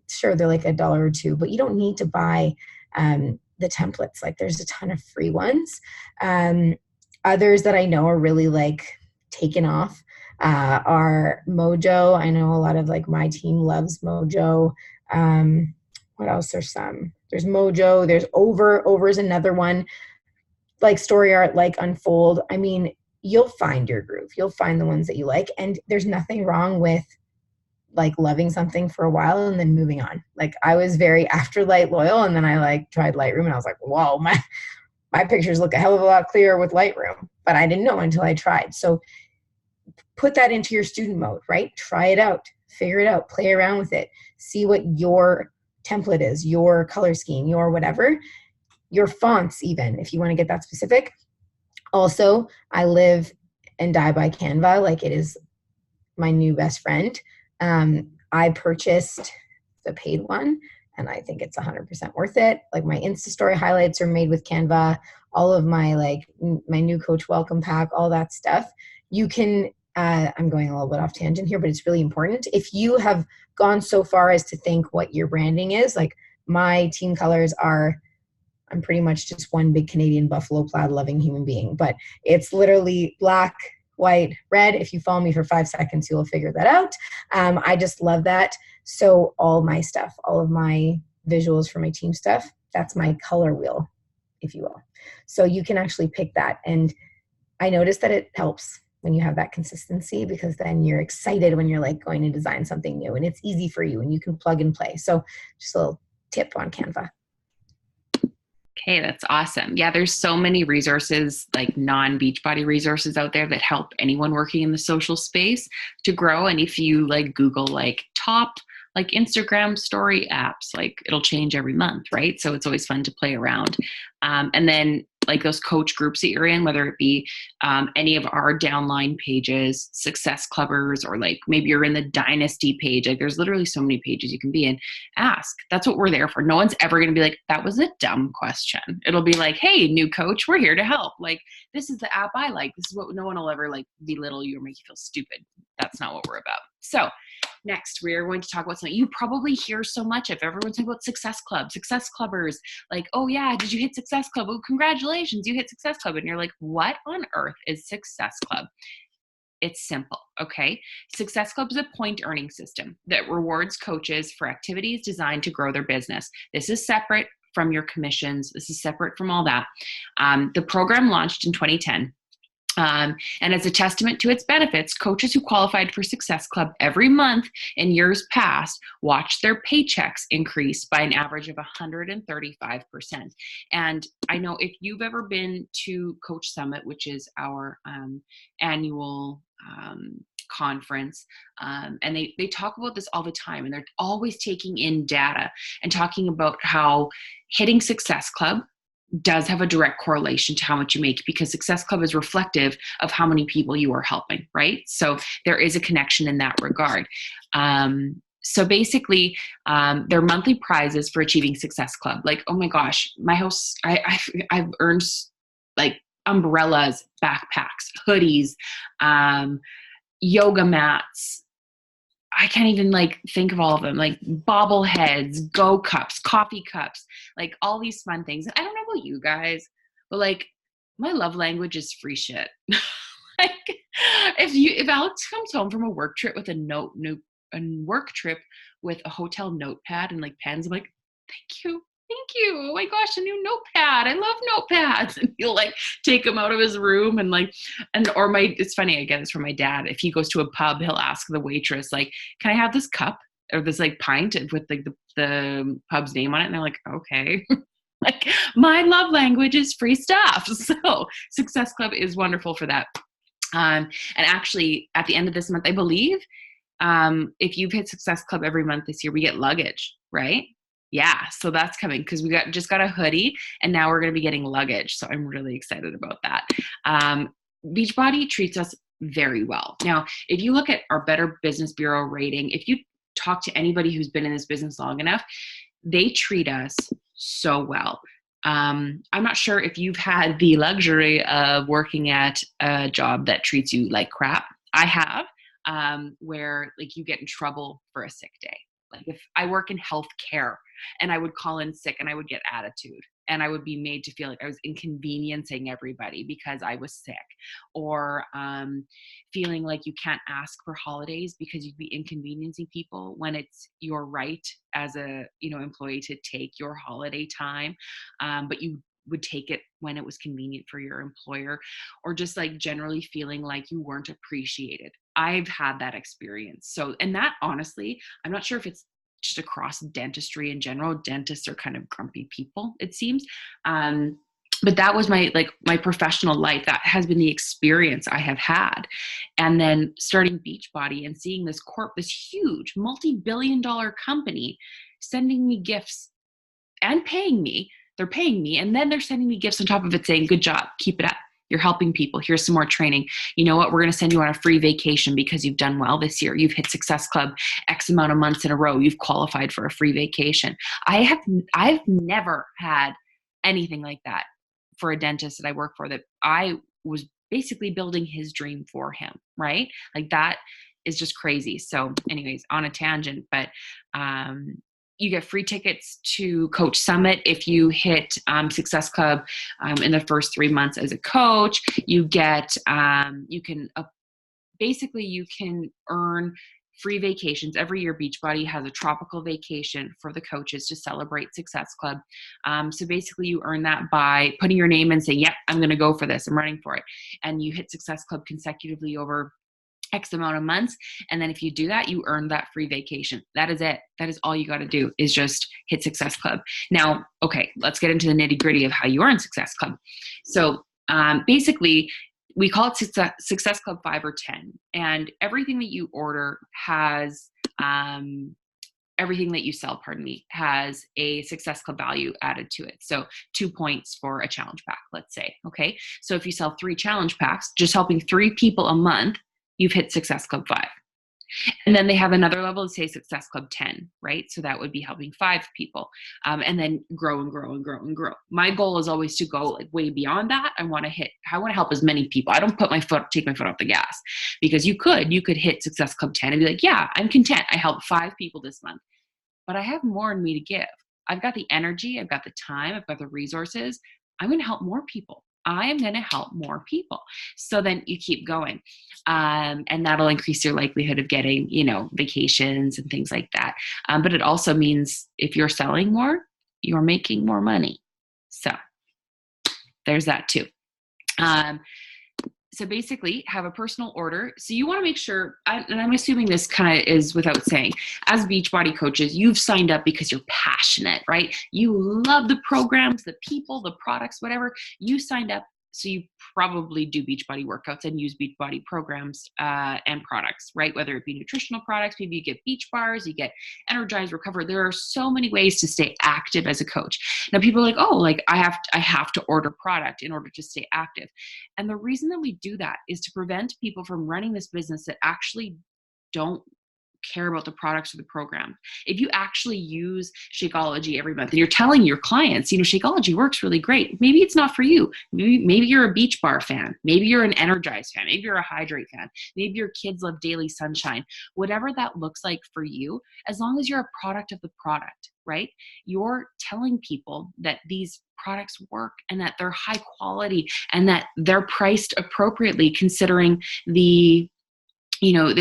sure, they're like $1 or $2, but you don't need to buy the templates. Like, there's a ton of free ones. Others that I know are really like taken off are Mojo. I know a lot of like my team loves Mojo. What else? There's Mojo, there's Over is another one, like Story Art, like Unfold. I mean, you'll find your groove. You'll find the ones that you like. And there's nothing wrong with like loving something for a while and then moving on. Like, I was very Afterlight loyal, and then I like tried Lightroom and I was like, whoa, my pictures look a hell of a lot clearer with Lightroom, but I didn't know until I tried. So put that into your student mode, right? Try it out, figure it out, play around with it, see what your template is, your color scheme, your whatever, your fonts even, if you want to get that specific. Also, I live and die by Canva. Like, it is my new best friend. I purchased the paid one, and I think it's 100% worth it. Like, my Insta story highlights are made with Canva. All of my, like, my new coach welcome pack, all that stuff. You can, I'm going a little bit off tangent here, but it's really important. If you have gone so far as to think what your branding is, like, my team colors are, I'm pretty much just one big Canadian buffalo plaid loving human being, but it's literally black, white, red. If you follow me for 5 seconds, you'll figure that out. I just love that. So all my stuff, all of my visuals for my team stuff, that's my color wheel, if you will. So you can actually pick that. And I noticed that it helps when you have that consistency, because then you're excited when you're like going to design something new, and it's easy for you and you can plug and play. So just a little tip on Canva. Okay, that's awesome. Yeah, there's so many resources, like non-Beachbody resources out there that help anyone working in the social space to grow. And if you like Google like top like Instagram story apps, like it'll change every month, right? So it's always fun to play around. And then like those coach groups that you're in, whether it be any of our downline pages, Success Clubbers, or like maybe you're in the Dynasty page. Like, there's literally so many pages you can be in. Ask. That's what we're there for. No one's ever going to be like, that was a dumb question. It'll be like, hey, new coach, we're here to help. Like, this is the app I like. This is what no one will ever like belittle you or make you feel stupid. That's not what we're about. So next, we're going to talk about something you probably hear so much of. Everyone's talking about Success Club, Success Clubbers. Like, oh yeah, did you hit Success Club? Oh, congratulations, you hit Success Club. And you're like, what on earth is Success Club? It's simple, okay? Success Club is a point earning system that rewards coaches for activities designed to grow their business. This is separate from your commissions. This is separate from all that. The program launched in 2010. And as a testament to its benefits, coaches who qualified for Success Club every month in years past watched their paychecks increase by an average of 135%. And I know if you've ever been to Coach Summit, which is our annual conference, and they talk about this all the time, and they're always taking in data and talking about how hitting Success Club does have a direct correlation to how much you make, because Success Club is reflective of how many people you are helping, right? So there is a connection in that regard. So basically, there are monthly prizes for achieving Success Club. Like, oh my gosh, my house, I've earned like umbrellas, backpacks, hoodies, yoga mats. I can't even like think of all of them, like bobbleheads, go cups, coffee cups, like all these fun things. I don't know about you guys, but like my love language is free shit. Like if Alex comes home from a work trip with a work trip with a hotel notepad and like pens, I'm like, thank you. Thank you. Oh my gosh, a new notepad. I love notepads. And he'll like take them out of his room and like, it's funny, I get this from my dad. If he goes to a pub, he'll ask the waitress, like, can I have this cup or this like pint with like the pub's name on it? And they're like, okay. Like my love language is free stuff. So Success Club is wonderful for that. And actually at the end of this month, I believe, if you've hit Success Club every month this year, we get luggage, right? Yeah, so that's coming because we just got a hoodie and now we're going to be getting luggage. So I'm really excited about that. Beachbody treats us very well. Now, if you look at our Better Business Bureau rating, if you talk to anybody who's been in this business long enough, they treat us so well. I'm not sure if you've had the luxury of working at a job that treats you like crap. I have, where like you get in trouble for a sick day. Like if I work in healthcare and I would call in sick and I would get attitude and I would be made to feel like I was inconveniencing everybody because I was sick, or feeling like you can't ask for holidays because you'd be inconveniencing people when it's your right as a employee to take your holiday time, but you would take it when it was convenient for your employer, or just like generally feeling like you weren't appreciated. I've had that experience. So, and that honestly, I'm not sure if it's just across dentistry in general. Dentists are kind of grumpy people, it seems. But that was my professional life. That has been the experience I have had. And then starting Beachbody and seeing this huge multi-billion-dollar company sending me gifts and paying me. They're paying me, and then they're sending me gifts on top of it saying, good job, keep it up. You're helping people. Here's some more training. You know what? We're going to send you on a free vacation because you've done well this year. You've hit Success Club X amount of months in a row. You've qualified for a free vacation. I've never had anything like that for a dentist that I work for, that I was basically building his dream for him, right? Like that is just crazy. So anyways, on a tangent, but you get free tickets to Coach Summit if you hit Success Club in the first 3 months as a coach. You get, you can earn free vacations. Every year Beachbody has a tropical vacation for the coaches to celebrate Success Club. So basically you earn that by putting your name and saying, yep, I'm going to go for this. I'm running for it. And you hit Success Club consecutively over X amount of months. And then if you do that, you earn that free vacation. That is it. That is all you got to do, is just hit Success Club. Now, okay, let's get into the nitty gritty of how you earn Success Club. So basically, we call it Success Club 5 or 10. And everything that you order has, everything that you sell, has a Success Club value added to it. So 2 points for a challenge pack, let's say. Okay. So if you sell 3 challenge packs, just helping 3 people a month, you've hit Success Club 5. And then they have another level, say Success Club 10, right? So that would be helping 5 people, and then grow and grow and grow and grow. My goal is always to go like way beyond that. I want to help as many people. I don't take my foot off the gas, because you could hit Success Club 10 and be like, yeah, I'm content. I helped 5 people this month, but I have more in me to give. I've got the energy. I've got the time. I've got the resources. I'm going to help more people. I am going to help more people. So then you keep going. And that'll increase your likelihood of getting, vacations and things like that. But it also means if you're selling more, you're making more money. So there's that too. So basically have a personal order. So you want to make sure, and I'm assuming this kind of is without saying, as Beachbody coaches, you've signed up because you're passionate, right? You love the programs, the people, the products, whatever. You signed up So you probably do Beachbody workouts and use Beachbody programs and products, right? Whether it be nutritional products, maybe you get beach bars, you get Energize, Recover. There are so many ways to stay active as a coach. Now people are like, oh, like I have to order product in order to stay active. And the reason that we do that is to prevent people from running this business that actually don't care about the products or the program. If you actually use Shakeology every month and you're telling your clients, Shakeology works really great. Maybe it's not for you. Maybe you're a Beach Bar fan. Maybe you're an Energize fan. Maybe you're a Hydrate fan. Maybe your kids love Daily Sunshine. Whatever that looks like for you, as long as you're a product of the product, right? You're telling people that these products work and that they're high quality and that they're priced appropriately considering the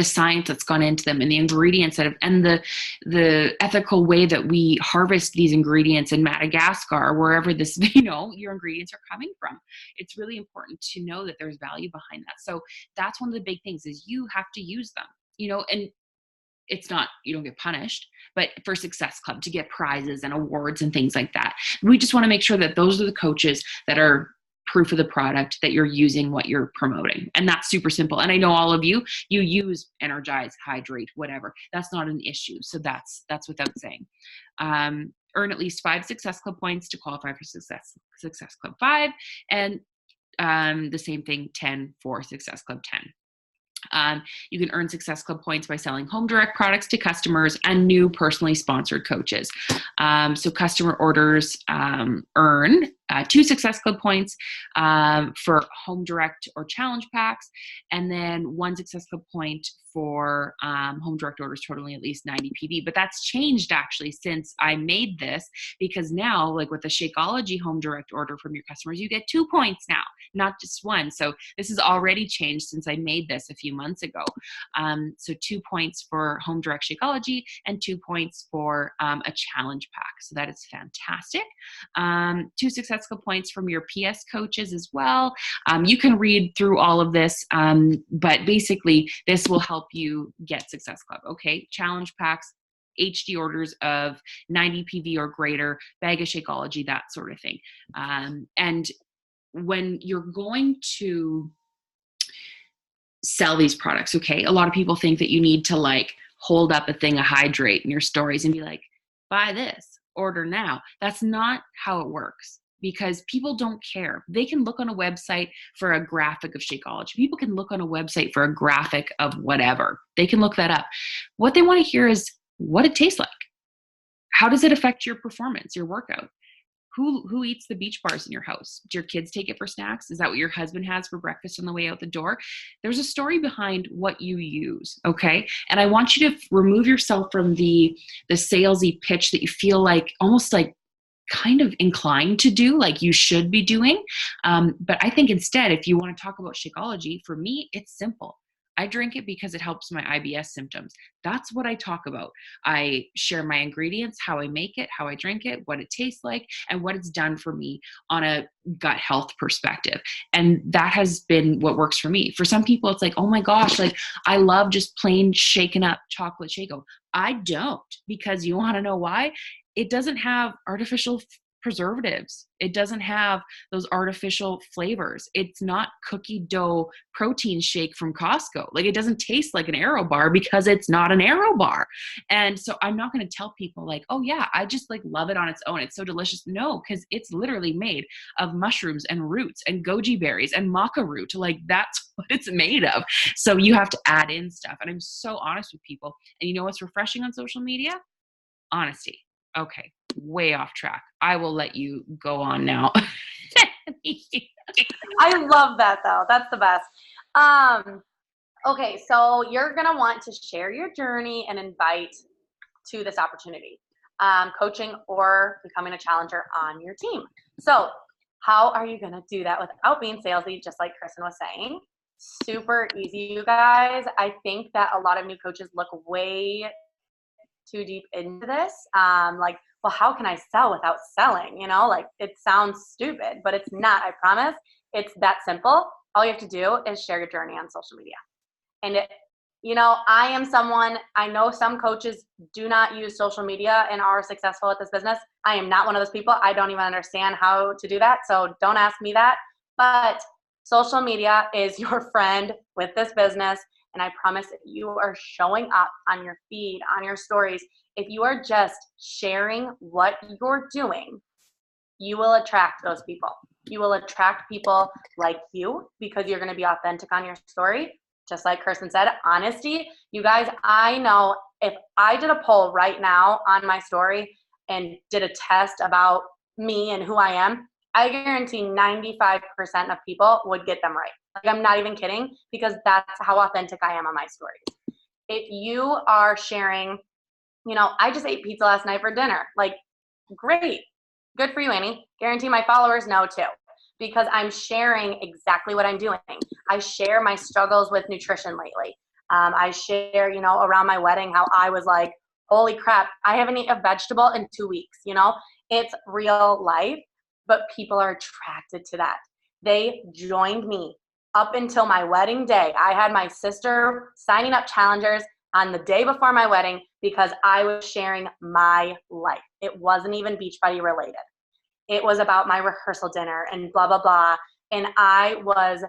science that's gone into them and the ingredients and the ethical way that we harvest these ingredients in Madagascar or wherever this, your ingredients are coming from. It's really important to know that there's value behind that. So that's one of the big things is you have to use them, and it's not, you don't get punished, but for Success Club to get prizes and awards and things like that. We just want to make sure that those are the coaches that are proof of the product, that you're using what you're promoting. And that's super simple. And I know all of you use Energize, Hydrate, whatever. That's not an issue. So that's without saying. Earn at least 5 Success Club points to qualify for Success Club 5. And the same thing, 10 for Success Club 10. You can earn Success Club points by selling home direct products to customers and new personally sponsored coaches. So customer orders earn 2 Success Club points for home direct or challenge packs, and then 1 Success Club point for home direct orders totaling at least 90 PV. But that's changed actually since I made this, because now, like with the Shakeology home direct order from your customers, you get 2 points now, not just 1. So this has already changed since I made this a few months ago. So 2 points for home direct Shakeology and 2 points for a challenge pack. So that is fantastic. 2 Success Club points from your PS coaches as well. You can read through all of this, but basically this will help you get Success Club. Okay, challenge packs, HD orders of 90 PV or greater, bag of Shakeology, that sort of thing. And when you're going to sell these products, okay, a lot of people think that you need to like hold up a thing of Hydrate in your stories and be like, buy this, order now. That's not how it works, because people don't care. They can look on a website for a graphic of Shakeology. People can look on a website for a graphic of whatever. They can look that up. What they want to hear is what it tastes like. How does it affect your performance, your workout? Who eats the beach bars in your house? Do your kids take it for snacks? Is that what your husband has for breakfast on the way out the door? There's a story behind what you use, okay? And I want you to remove yourself from the salesy pitch that you feel like almost like kind of inclined to do, like you should be doing. But I think instead, if you want to talk about Shakeology, for me, it's simple. I drink it because it helps my IBS symptoms. That's what I talk about. I share my ingredients, how I make it, how I drink it, what it tastes like, and what it's done for me on a gut health perspective. And that has been what works for me. For some people, it's like, oh my gosh, like I love just plain shaken up chocolate Shako. I don't, because you want to know why? It doesn't have artificial preservatives. It doesn't have those artificial flavors. It's not cookie dough protein shake from Costco. Like it doesn't taste like an Aero bar because it's not an Aero bar. And so I'm not going to tell people like, oh yeah, I just like love it on its own. It's so delicious. No, because it's literally made of mushrooms and roots and goji berries and maca root. Like that's what it's made of. So you have to add in stuff. And I'm so honest with people. And you know what's refreshing on social media? Honesty. Okay, way off track. I will let you go on now. I love that though. That's the best. Okay, so you're gonna want to share your journey and invite to this opportunity, coaching or becoming a challenger on your team. So how are you gonna do that without being salesy, just like Kristen was saying? Super easy, you guys. I think that a lot of new coaches look way too deep into this. Like, well, how can I sell without selling? You know, like it sounds stupid, but it's not, I promise. It's that simple. All you have to do is share your journey on social media. And I am someone, I know some coaches do not use social media and are successful at this business. I am not one of those people. I don't even understand how to do that. So don't ask me that. But social media is your friend with this business. And I promise if you are showing up on your feed, on your stories, if you are just sharing what you're doing, you will attract those people. You will attract people like you because you're going to be authentic on your story. Just like Kirsten said, honesty. You guys, I know if I did a poll right now on my story and did a test about me and who I am, I guarantee 95% of people would get them right. Like, I'm not even kidding, because that's how authentic I am on my stories. If you are sharing, I just ate pizza last night for dinner. Like, great. Good for you, Annie. Guarantee my followers know too, because I'm sharing exactly what I'm doing. I share my struggles with nutrition lately. I share, around my wedding, how I was like, holy crap, I haven't eaten a vegetable in 2 weeks. It's real life, but people are attracted to that. They joined me up until my wedding day. I had my sister signing up challengers on the day before my wedding because I was sharing my life. It wasn't even Beachbody related. It was about my rehearsal dinner and blah, blah, blah. And I was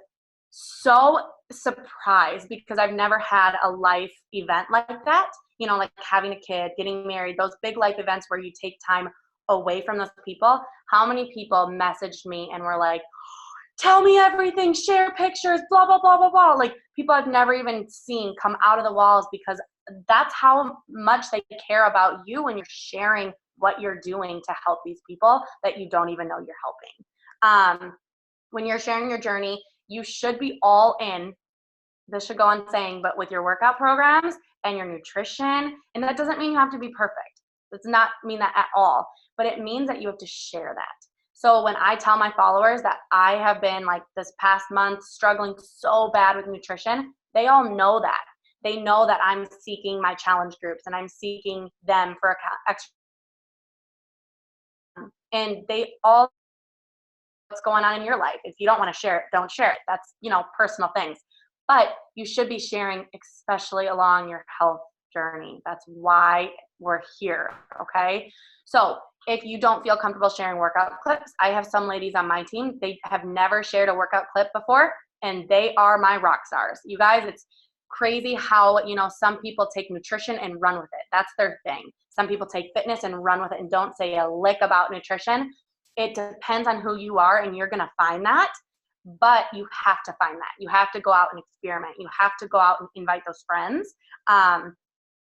so surprised because I've never had a life event like that, like having a kid, getting married, those big life events where you take time away from those people. How many people messaged me and were like, tell me everything, share pictures, blah, blah, blah, blah, blah. Like, people I've never even seen come out of the walls, because that's how much they care about you when you're sharing what you're doing to help these people that you don't even know you're helping. When you're sharing your journey, you should be all in. This should go on saying, but with your workout programs and your nutrition. And that doesn't mean you have to be perfect. Does not mean that at all. But it means that you have to share that. So when I tell my followers that I have been, like, this past month struggling so bad with nutrition, they all know that. They know that I'm seeking my challenge groups and I'm seeking them for extra. And they all, what's going on in your life. If you don't want to share it, don't share it. That's, personal things. But you should be sharing, especially along your health journey. That's why we're here, okay? So if you don't feel comfortable sharing workout clips, I have some ladies on my team, they have never shared a workout clip before, and they are my rock stars. You guys, it's crazy how, some people take nutrition and run with it. That's their thing. Some people take fitness and run with it and don't say a lick about nutrition. It depends on who you are, and you're going to find that. But you have to find that. You have to go out and experiment. You have to go out and invite those friends.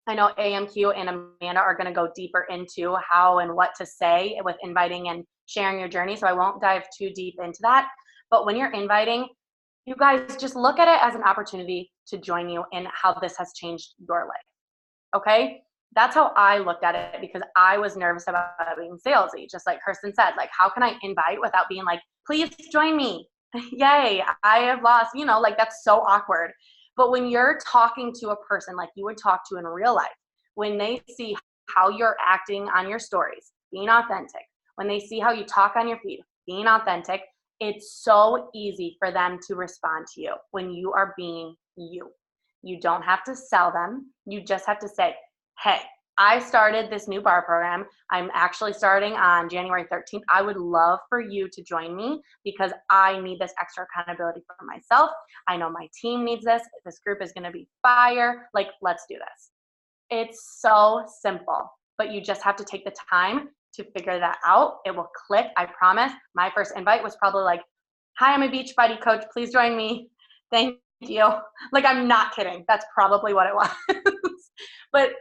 I know AMQ and Amanda are going to go deeper into how and what to say with inviting and sharing your journey, so I won't dive too deep into that. But when you're inviting, you guys just look at it as an opportunity to join you in how this has changed your life, okay? That's how I looked at it, because I was nervous about being salesy, just like Kirsten said. Like, how can I invite without being like, please join me? Yay, I have lost, like, that's so awkward. But when you're talking to a person like you would talk to in real life, when they see how you're acting on your stories, being authentic, when they see how you talk on your feed, being authentic, it's so easy for them to respond to you when you are being you. You don't have to sell them. You just have to say, hey, I started this new bar program. I'm actually starting on January 13th. I would love for you to join me because I need this extra accountability for myself. I know my team needs this. This group is going to be fire. Like, let's do this. It's so simple, but you just have to take the time to figure that out. It will click. I promise. My first invite was probably like, hi, I'm a Beachbody coach. Please join me. Thank you. Like, I'm not kidding. That's probably what it was. But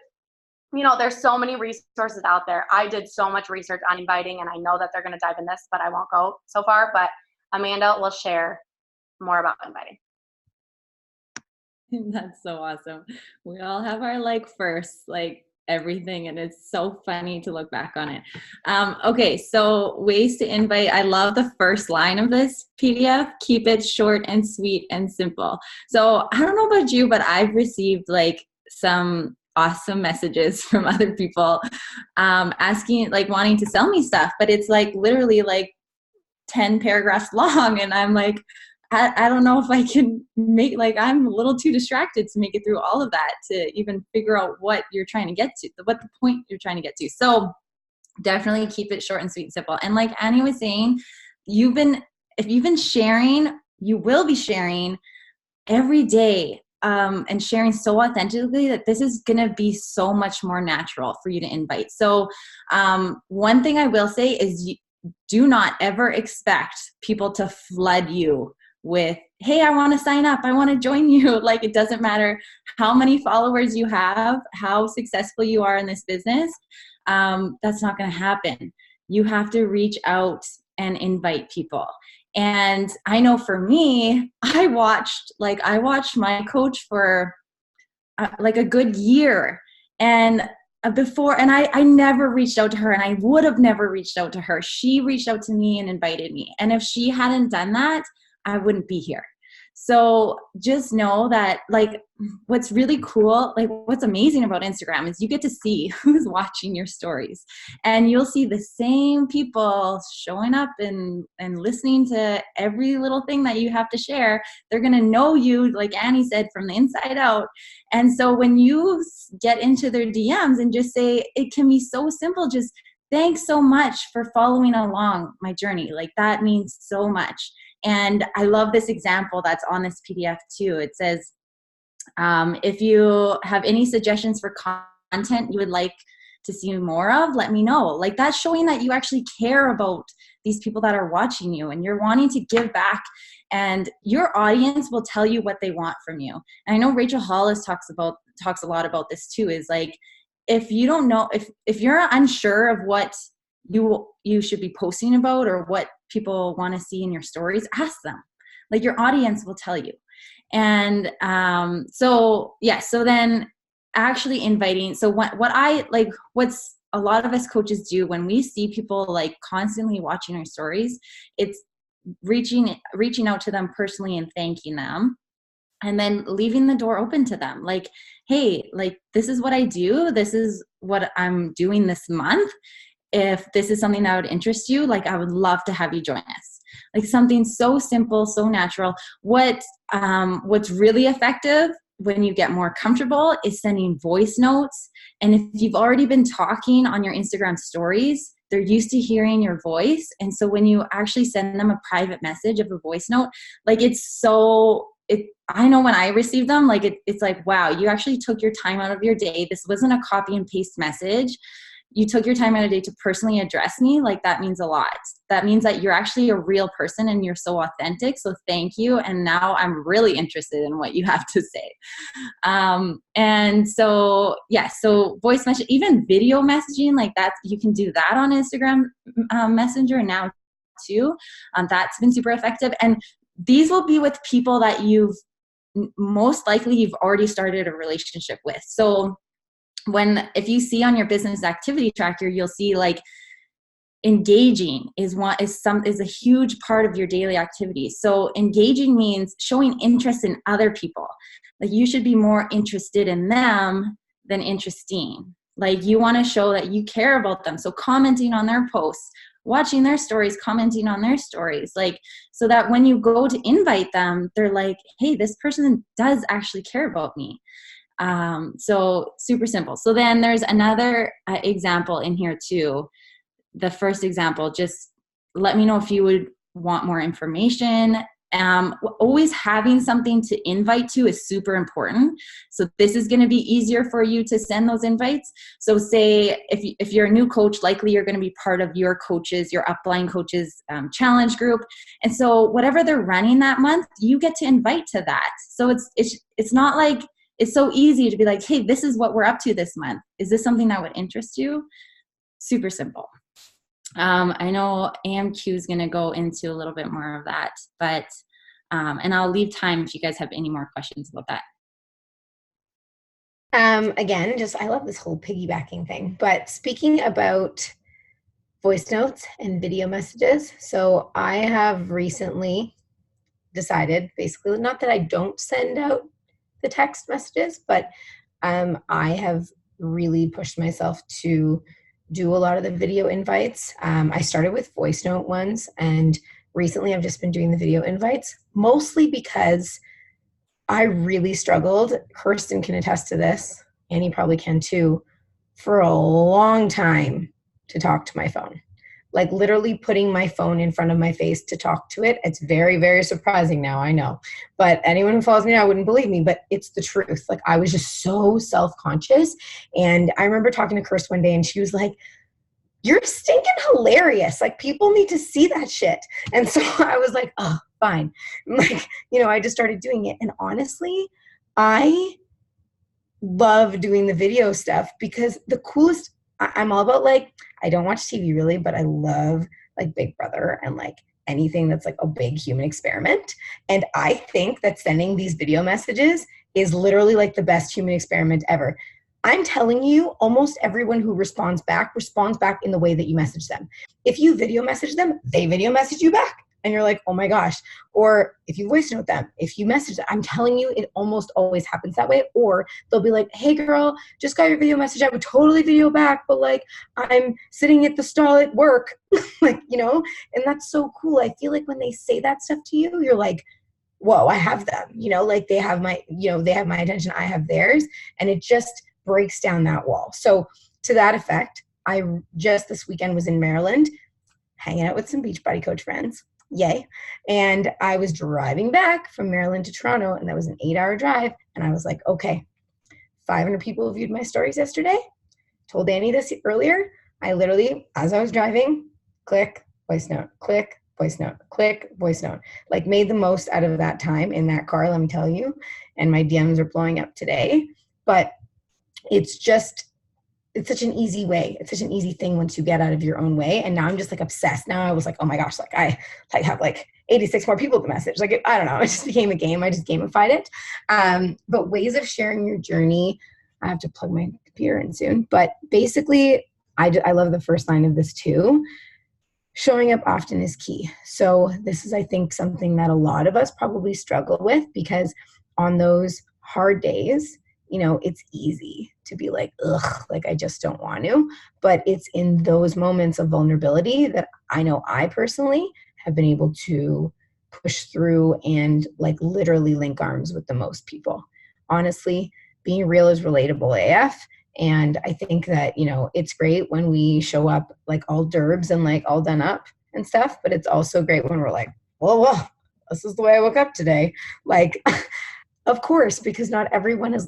there's so many resources out there. I did so much research on inviting, and I know that they're going to dive in this, but I won't go so far. But Amanda will share more about inviting. That's so awesome. We all have our first, everything, and it's so funny to look back on it. Okay, so ways to invite. I love the first line of this PDF. Keep it short and sweet and simple. So I don't know about you, but I've received some awesome messages from other people asking, wanting to sell me stuff, but it's literally 10 paragraphs long, and I'm like, I don't know if I can make, I'm a little too distracted to make it through all of that to even figure out what you're trying to get to, what the point you're trying to get to. So definitely keep it short and sweet and simple. And like Annie was saying, if you've been sharing, you will be sharing every day, and sharing so authentically that this is going to be so much more natural for you to invite. So one thing I will say is do not ever expect people to flood you with, hey, I want to sign up, I want to join you. Like, it doesn't matter how many followers you have, how successful you are in this business. That's not going to happen. You have to reach out and invite people. And I know for me, I watched my coach for like a good year. And I never reached out to her, and I would have never reached out to her. She reached out to me and invited me. And if she hadn't done that, I wouldn't be here. So just know that, like, what's really cool, like what's amazing about Instagram is you get to see who's watching your stories, and you'll see the same people showing up and listening to every little thing that you have to share. They're going to know you, like Annie said, from the inside out. And so when you get into their DMs and just say, it can be so simple, just thanks so much for following along my journey. Like, that means so much. And I love this example that's on this PDF too. It says, if you have any suggestions for content you would like to see more of, let me know. Like, that's showing that you actually care about these people that are watching you, and you're wanting to give back, and your audience will tell you what they want from you. And I know Rachel Hollis talks a lot about this too, is like, if you don't know, if you're unsure of what you should be posting about or what people want to see in your stories, ask them. Like, your audience will tell you. And so then actually inviting. So what's a lot of us coaches do when we see people like constantly watching our stories, it's reaching out to them personally and thanking them, and then leaving the door open to them. Like, hey, like, this is what I do. This is what I'm doing this month. If this is something that would interest you, like, I would love to have you join us. Like, something so simple, so natural. What's really effective when you get more comfortable is sending voice notes. And if you've already been talking on your Instagram stories, they're used to hearing your voice. And so when you actually send them a private message of a voice note, like, I know when I receive them, like, it's like, wow, you actually took your time out of your day. This wasn't a copy and paste message. You took your time out of the day to personally address me. Like, that means a lot. That means that you're actually a real person and you're so authentic. So thank you. And now I'm really interested in what you have to say. And so, so voice message, even video messaging, like that, you can do that on Instagram Messenger now too. That's been super effective. And these will be with people that you've already started a relationship with. So if you see on your business activity tracker, you'll see like engaging is a huge part of your daily activities. So engaging means showing interest in other people. Like, you should be more interested in them than interesting. Like, you want to show that you care about them. So commenting on their posts, watching their stories, commenting on their stories, like, so that when you go to invite them, they're like, hey, this person does actually care about me. So super simple. So then there's another example in here too. The first example, just let me know if you would want more information. Always having something to invite to is super important. So this is going to be easier for you to send those invites. So say if you're a new coach, likely you're going to be part of your upline coaches challenge group. And so whatever they're running that month, you get to invite to that. So it's not like, it's so easy to be like, hey, this is what we're up to this month. Is this something that would interest you? Super simple. I know AMQ is going to go into a little bit more of that, but, and I'll leave time if you guys have any more questions about that. Again, I love this whole piggybacking thing, but speaking about voice notes and video messages. So I have recently decided, basically, not that I don't send out the text messages, but I have really pushed myself to do a lot of the video invites. I started with voice note ones, and recently I've just been doing the video invites, mostly because I really struggled. Kirsten can attest to this, Annie probably can too, for a long time to talk to my phone. like literally putting my phone in front of my face to talk to it. It's very, very surprising now, I know. But anyone who follows me now wouldn't believe me, but it's the truth. Like I was just so self-conscious. And I remember talking to Chris one day and she was like, you're stinking hilarious. Like people need to see that shit. And so I was like, oh, fine. Like, I just started doing it. And honestly, I love doing the video stuff because the coolest, I'm all about like, I don't watch TV really, but I love like Big Brother and like anything that's like a big human experiment. And I think that sending these video messages is literally like the best human experiment ever. I'm telling you, almost everyone who responds back in the way that you message them. If you video message them, they video message you back. And you're like, oh my gosh. Or if you voice note them, if you message them, I'm telling you, it almost always happens that way. Or they'll be like, hey girl, just got your video message. I would totally video back, but like I'm sitting at the stall at work. Like, and that's so cool. I feel like when they say that stuff to you, you're like, whoa, I have them, like they have my attention, I have theirs. And it just breaks down that wall. So to that effect, I just this weekend was in Maryland, hanging out with some Beachbody coach friends. Yay. And I was driving back from Maryland to Toronto, and that was an 8-hour drive. And I was like, okay, 500 people viewed my stories yesterday. Told Annie this earlier. I literally, as I was driving, click, voice note, click, voice note, click, voice note. Like made the most out of that time in that car, let me tell you. And my DMs are blowing up today. But it's such an easy way. It's such an easy thing once you get out of your own way. And now I'm just like obsessed. Now I was like, oh my gosh, like I have like 86 more people to message. Like, I don't know. It just became a game. I just gamified it. But ways of sharing your journey, I have to plug my computer in soon. But basically, I love the first line of this too. Showing up often is key. So this is, I think, something that a lot of us probably struggle with because on those hard days, it's easy to be like, ugh, like I just don't want to. But it's in those moments of vulnerability that I know I personally have been able to push through and like literally link arms with the most people. Honestly, being real is relatable AF. And I think that, it's great when we show up like all derbs and like all done up and stuff, but it's also great when we're like, well, this is the way I woke up today. Like, of course, because not everyone's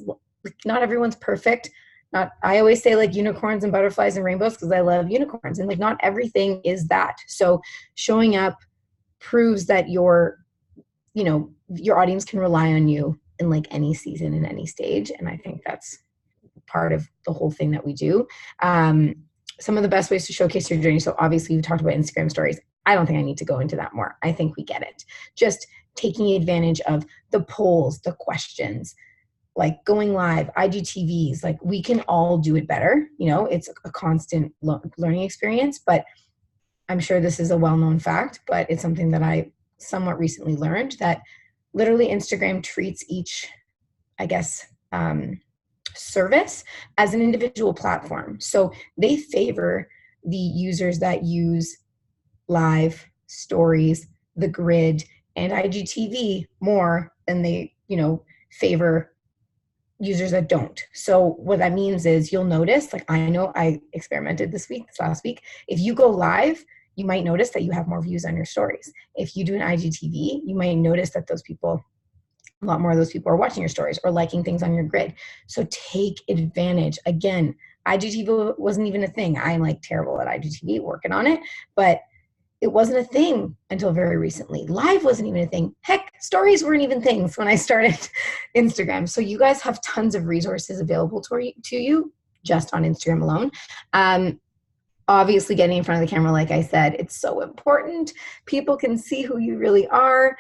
perfect. I always say like unicorns and butterflies and rainbows because I love unicorns, and like not everything is that. So showing up proves that your audience can rely on you in like any season in any stage. And I think that's part of the whole thing that we do. Some of the best ways to showcase your journey. So obviously we talked about Instagram stories. I don't think I need to go into that more. I think we get it. Just taking advantage of the polls, the questions, like going live, IGTVs, like we can all do it better. It's a constant learning experience, but I'm sure this is a well-known fact, but it's something that I somewhat recently learned that literally Instagram treats each, service as an individual platform. So they favor the users that use live, stories, the grid, and IGTV more than they, favor users that don't. So what that means is you'll notice, like I know I experimented this last week. If you go live, you might notice that you have more views on your stories. If you do an IGTV, you might notice that a lot more of those people are watching your stories or liking things on your grid. So take advantage. Again, IGTV wasn't even a thing. I'm like terrible at IGTV, working on it, but it wasn't a thing until very recently. Live wasn't even a thing. Heck, stories weren't even things when I started Instagram. So you guys have tons of resources available to you just on Instagram alone. Obviously getting in front of the camera, like I said, it's so important. People can see who you really are.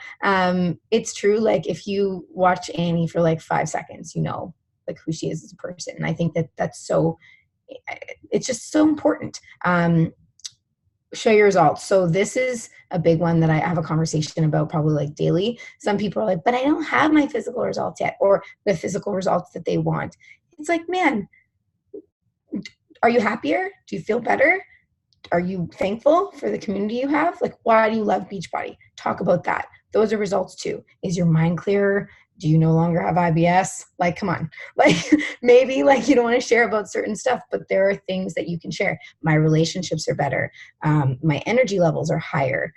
It's true. Like if you watch Annie for like 5 seconds, like who she is as a person. And I think it's just so important. Show your results. So this is a big one that I have a conversation about probably like daily. Some people are like, but I don't have my physical results yet, or the physical results that they want. It's like, man, are you happier? Do you feel better? Are you thankful for the community you have? Like, why do you love Beachbody? Talk about that. Those are results too. Is your mind clearer? Do you no longer have IBS? Like, come on. Like, maybe like you don't want to share about certain stuff, but there are things that you can share. My relationships are better. My energy levels are higher.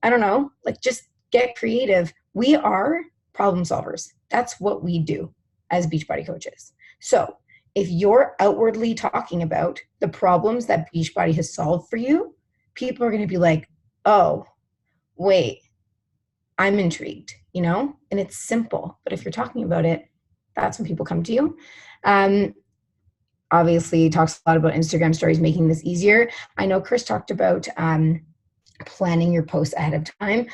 I don't know, like just get creative. We are problem solvers. That's what we do as Beachbody coaches. So if you're outwardly talking about the problems that Beachbody has solved for you, people are going to be like, oh, wait, I'm intrigued, you know? And it's simple. But if you're talking about it, that's when people come to you. Obviously, talks a lot about Instagram stories making this easier. I know Chris talked about planning your posts ahead of time.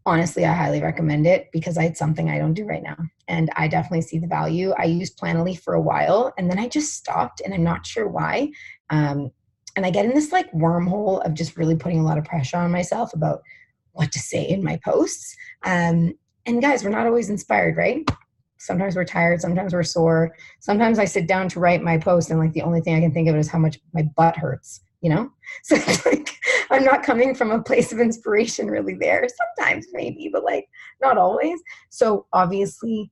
Honestly, I highly recommend it because it's something I don't do right now. And I definitely see the value. I used Planoly for a while and then I just stopped and I'm not sure why. And I get in this like wormhole of just really putting a lot of pressure on myself about what to say in my posts. And guys, we're not always inspired, right? Sometimes we're tired. Sometimes we're sore. Sometimes I sit down to write my post and like the only thing I can think of is how much my butt hurts, you know? So it's like, I'm not coming from a place of inspiration really there. Sometimes maybe, but like not always. So obviously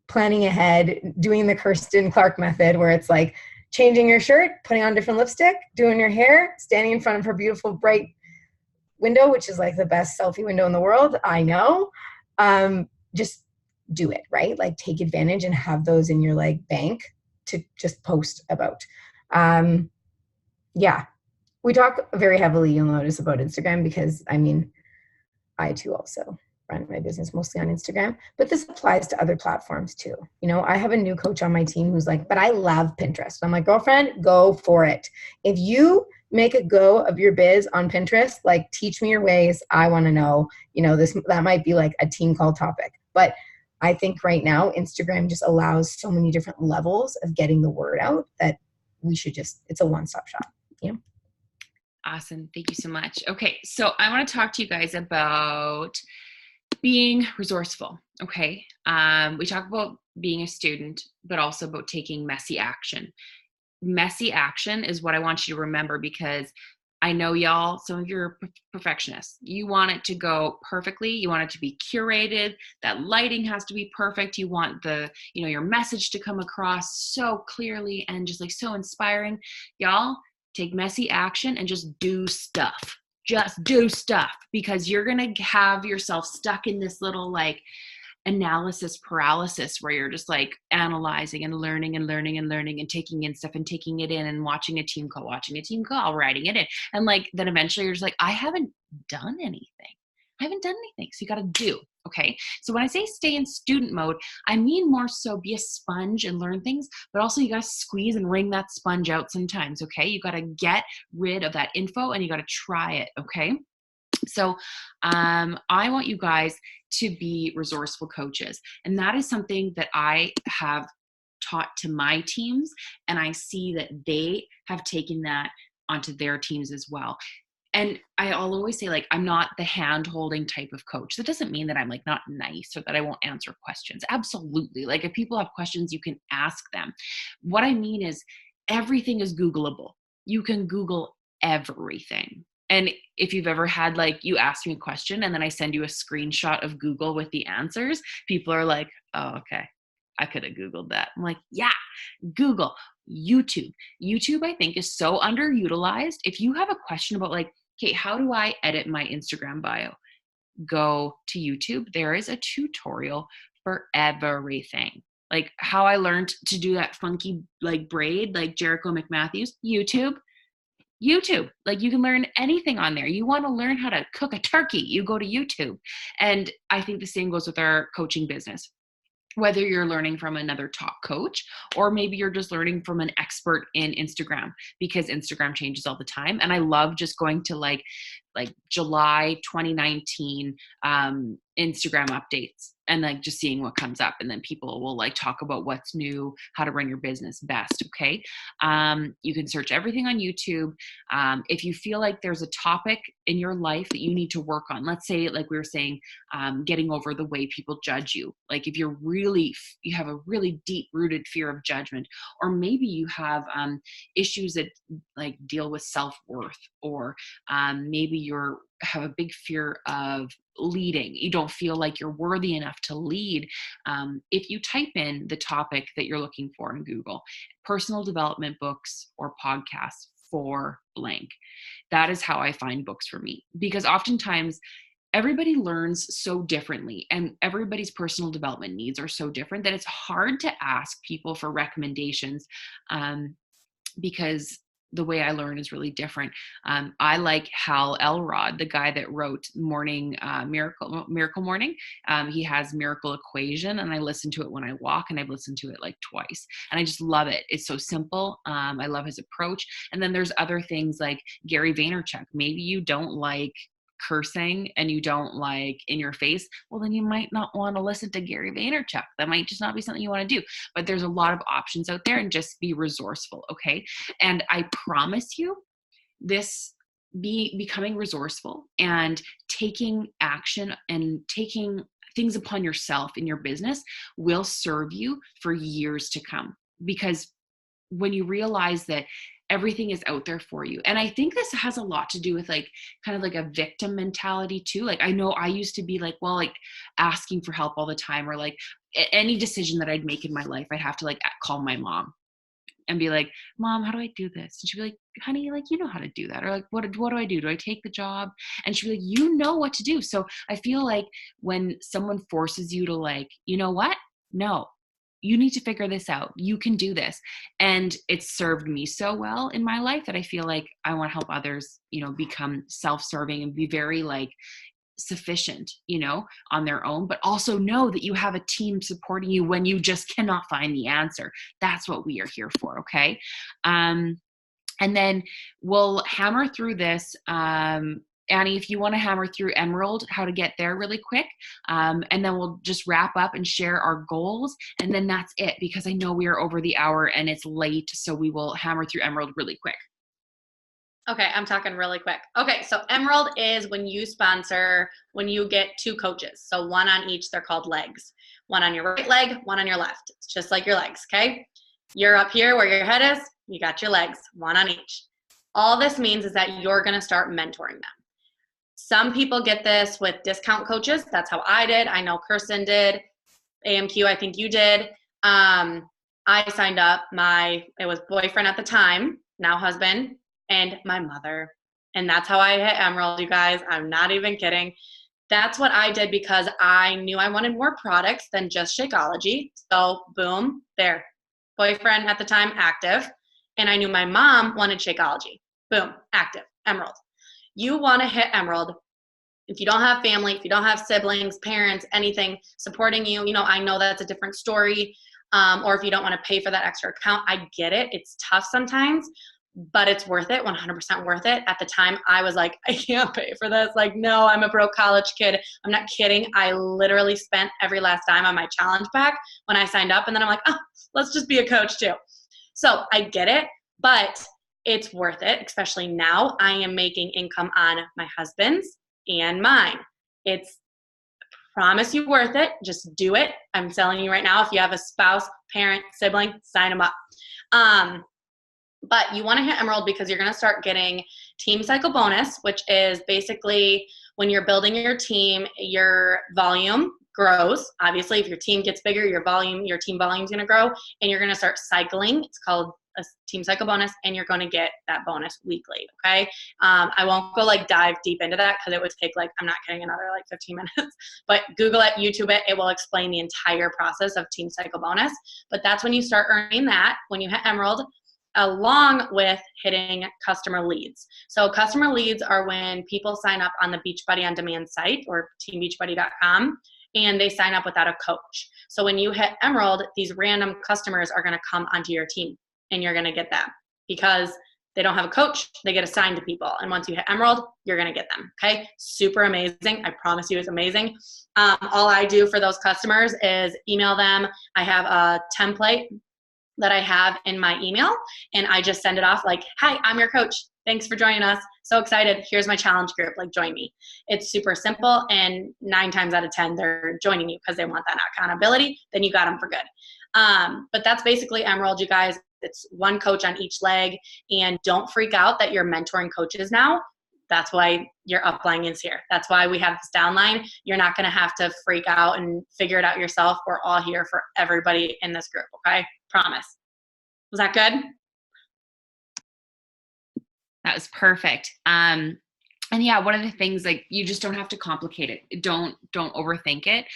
planning ahead, doing the Kirsten Clark method where it's like changing your shirt, putting on different lipstick, doing your hair, standing in front of her beautiful bright window, which is like the best selfie window in the world. I know. Just do it, right? Like take advantage and have those in your like bank to just post about. Yeah. We talk very heavily, you'll notice, about Instagram because I mean, I too also run my business mostly on Instagram, but this applies to other platforms too. You know, I have a new coach on my team who's like, but I love Pinterest. I'm like, girlfriend, go for it. If you make a go of your biz on Pinterest, like teach me your ways. I want to know, you know, that might be like a team call topic, but I think right now Instagram just allows so many different levels of getting the word out that we should just, it's a one-stop shop, you know? Awesome. Thank you so much. Okay. So I want to talk to you guys about being resourceful. Okay. We talk about being a student, but also about taking messy action. Messy action is what I want you to remember because I know y'all, some of you are perfectionists. You want it to go perfectly. You want it to be curated. That lighting has to be perfect. You want your message to come across so clearly and just like so inspiring. Y'all, take messy action and just do stuff. Just do stuff because you're going to have yourself stuck in this little like analysis paralysis where you're just like analyzing and learning and taking in stuff and taking it in and watching a team call, writing it in. And like, then eventually you're just like, I haven't done anything. So you got to do. Okay. So when I say stay in student mode, I mean more so be a sponge and learn things, but also you got to squeeze and wring that sponge out sometimes. Okay. You got to get rid of that info and you got to try it. Okay. So I want you guys to be resourceful coaches. And that is something that I have taught to my teams. And I see that they have taken that onto their teams as well. And I'll always say, like, I'm not the hand-holding type of coach. That doesn't mean that I'm like not nice or that I won't answer questions. Absolutely. Like if people have questions, you can ask them. What I mean is everything is Googleable. You can Google everything. And if you've ever had, like, you ask me a question and then I send you a screenshot of Google with the answers, people are like, oh, okay, I could have Googled that. I'm like, yeah, Google, YouTube. YouTube, I think, is so underutilized. If you have a question about like, okay, how do I edit my Instagram bio? Go to YouTube. There is a tutorial for everything. Like how I learned to do that funky like braid, like Jericho McMatthews, YouTube. Like you can learn anything on there. You want to learn how to cook a turkey, you go to YouTube. And I think the same goes with our coaching business. Whether you're learning from another top coach or maybe you're just learning from an expert in Instagram, because Instagram changes all the time. And I love just going to like July 2019 Instagram updates and like just seeing what comes up. And then people will like talk about what's new, how to run your business best. Okay. You can search everything on YouTube. If you feel like there's a topic in your life that you need to work on, let's say, like we were saying, getting over the way people judge you. Like if you have a really deep rooted fear of judgment, or maybe you have issues that like deal with self-worth, or maybe you're have a big fear of leading, you don't feel like you're worthy enough to lead, if you type in the topic that you're looking for in Google, personal development books or podcasts for blank, that is how I find books for me. Because oftentimes everybody learns so differently and everybody's personal development needs are so different that it's hard to ask people for recommendations, because the way I learn is really different. I like Hal Elrod, the guy that wrote Morning Miracle Morning. He has Miracle Equation, and I listen to it when I walk, and I've listened to it like twice, and I just love it. It's so simple. I love his approach. And then there's other things like Gary Vaynerchuk. Maybe you don't like cursing and you don't like in your face, well, then you might not want to listen to Gary Vaynerchuk. That might just not be something you want to do. But there's a lot of options out there, and just be resourceful, okay? And I promise you, this becoming resourceful and taking action and taking things upon yourself in your business will serve you for years to come. Because when you realize that everything is out there for you. And I think this has a lot to do with like kind of like a victim mentality too. Like I know I used to be like, well, like asking for help all the time, or like any decision that I'd make in my life, I'd have to like call my mom and be like, Mom, how do I do this? And she'd be like, honey, like, you know how to do that. Or like, what do I do? Do I take the job? And she'd be like, you know what to do. So I feel like when someone forces you to like, you know what? No, you need to figure this out. You can do this. And it's served me so well in my life that I feel like I want to help others, you know, become self-serving and be very like sufficient, you know, on their own, but also know that you have a team supporting you when you just cannot find the answer. That's what we are here for. Okay. And then we'll hammer through this. Annie, if you want to hammer through Emerald, how to get there really quick. And then we'll just wrap up and share our goals. And then that's it, because I know we are over the hour and it's late. So we will hammer through Emerald really quick. Okay, I'm talking really quick. Okay, so Emerald is when you get 2 coaches. So one on each, they're called legs. One on your right leg, one on your left. It's just like your legs, okay? You're up here where your head is, you got your legs, one on each. All this means is that you're gonna start mentoring them. Some people get this with discount coaches. That's how I did. I know Kirsten did. AMQ, I think you did. I signed up it was boyfriend at the time, now husband, and my mother. And that's how I hit Emerald, you guys. I'm not even kidding. That's what I did because I knew I wanted more products than just Shakeology. So boom, there. Boyfriend at the time, active. And I knew my mom wanted Shakeology. Boom, active, Emerald. You want to hit Emerald. If you don't have family, if you don't have siblings, parents, anything supporting you, you know, I know that's a different story. Or if you don't want to pay for that extra account, I get it. It's tough sometimes, but it's worth it, 100% worth it. At the time, I was like, I can't pay for this. Like, no, I'm a broke college kid. I'm not kidding. I literally spent every last dime on my challenge pack when I signed up. And then I'm like, oh, let's just be a coach too. So I get it, but it's worth it, especially now. I am making income on my husband's and mine. It's promise you worth it. Just do it. I'm telling you right now, if you have a spouse, parent, sibling, sign them up. But you want to hit Emerald because you're going to start getting team cycle bonus, which is basically when you're building your team, your volume grows. Obviously, if your team gets bigger, your team volume is going to grow, and you're going to start cycling. It's called a team cycle bonus, and you're going to get that bonus weekly. Okay. I won't go like dive deep into that because it would take like, I'm not kidding, another like 15 minutes, but Google it, YouTube it. It will explain the entire process of team cycle bonus. But that's when you start earning that, when you hit Emerald, along with hitting customer leads. So customer leads are when people sign up on the Beachbody on Demand site or teambeachbody.com, and they sign up without a coach. So when you hit Emerald, these random customers are going to come onto your team, and you're going to get them because they don't have a coach. They get assigned to people. And once you hit Emerald, you're going to get them. Okay. Super amazing. I promise you it's amazing. All I do for those customers is email them. I have a template that I have in my email, and I just send it off like, hi, I'm your coach. Thanks for joining us. So excited. Here's my challenge group. Like, join me. It's super simple. And 9 times out of 10, they're joining you because they want that accountability. Then you got them for good. But that's basically Emerald, you guys. It's one coach on each leg. And don't freak out that you're mentoring coaches now. That's why your upline is here. That's why we have this downline. You're not going to have to freak out and figure it out yourself. We're all here for everybody in this group. Okay. Promise. Was that good? That was perfect. And yeah, one of the things, like, you just don't have to complicate it. Don't overthink it.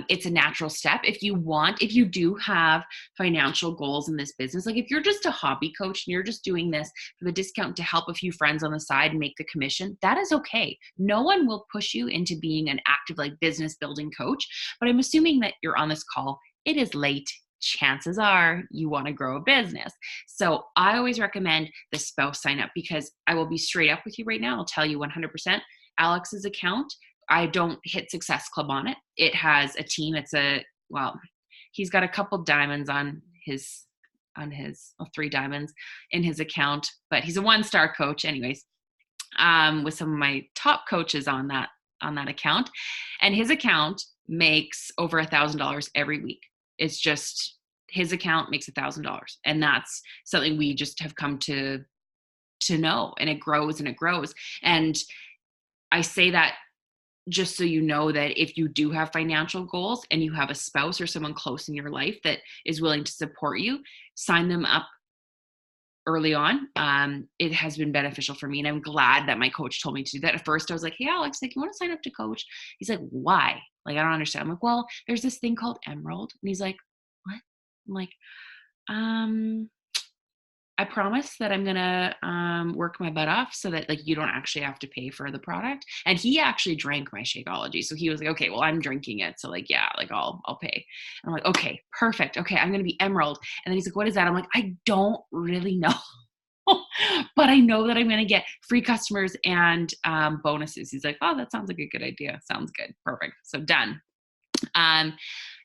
It's a natural step. If you do have financial goals in this business, like if you're just a hobby coach and you're just doing this for the discount to help a few friends on the side and make the commission, that is okay. No one will push you into being an active, like, business building coach. But I'm assuming that you're on this call. It is late. Chances are you want to grow a business. So I always recommend the spouse sign up, because I will be straight up with you right now. I'll tell you 100%. Alex's account, I don't hit Success Club on it. It has a team. He's got a couple diamonds on his 3 diamonds in his account, but he's a 1-star coach anyways, with some of my top coaches on that account. And his account makes over $1,000 every week. It's just his account makes $1,000, and that's something we just have come to know, and it grows and it grows. And I say that just so you know that if you do have financial goals and you have a spouse or someone close in your life that is willing to support you, sign them up early on. It has been beneficial for me, and I'm glad that my coach told me to do that. At first I was like, hey Alex, like, you want to sign up to coach? He's like, why? Like, I don't understand. I'm like, well, there's this thing called Emerald. And he's like, what? I'm like, I promise that I'm gonna work my butt off so that, like, you don't actually have to pay for the product. And he actually drank my Shakeology, so he was like, okay, well, I'm drinking it, so, like, yeah, like, I'll pay. And I'm like, okay, perfect. Okay, I'm gonna be Emerald. And then he's like, what is that? I'm like, I don't really know. But I know that I'm going to get free customers and bonuses. He's like, oh, that sounds like a good idea. Sounds good. Perfect. So done.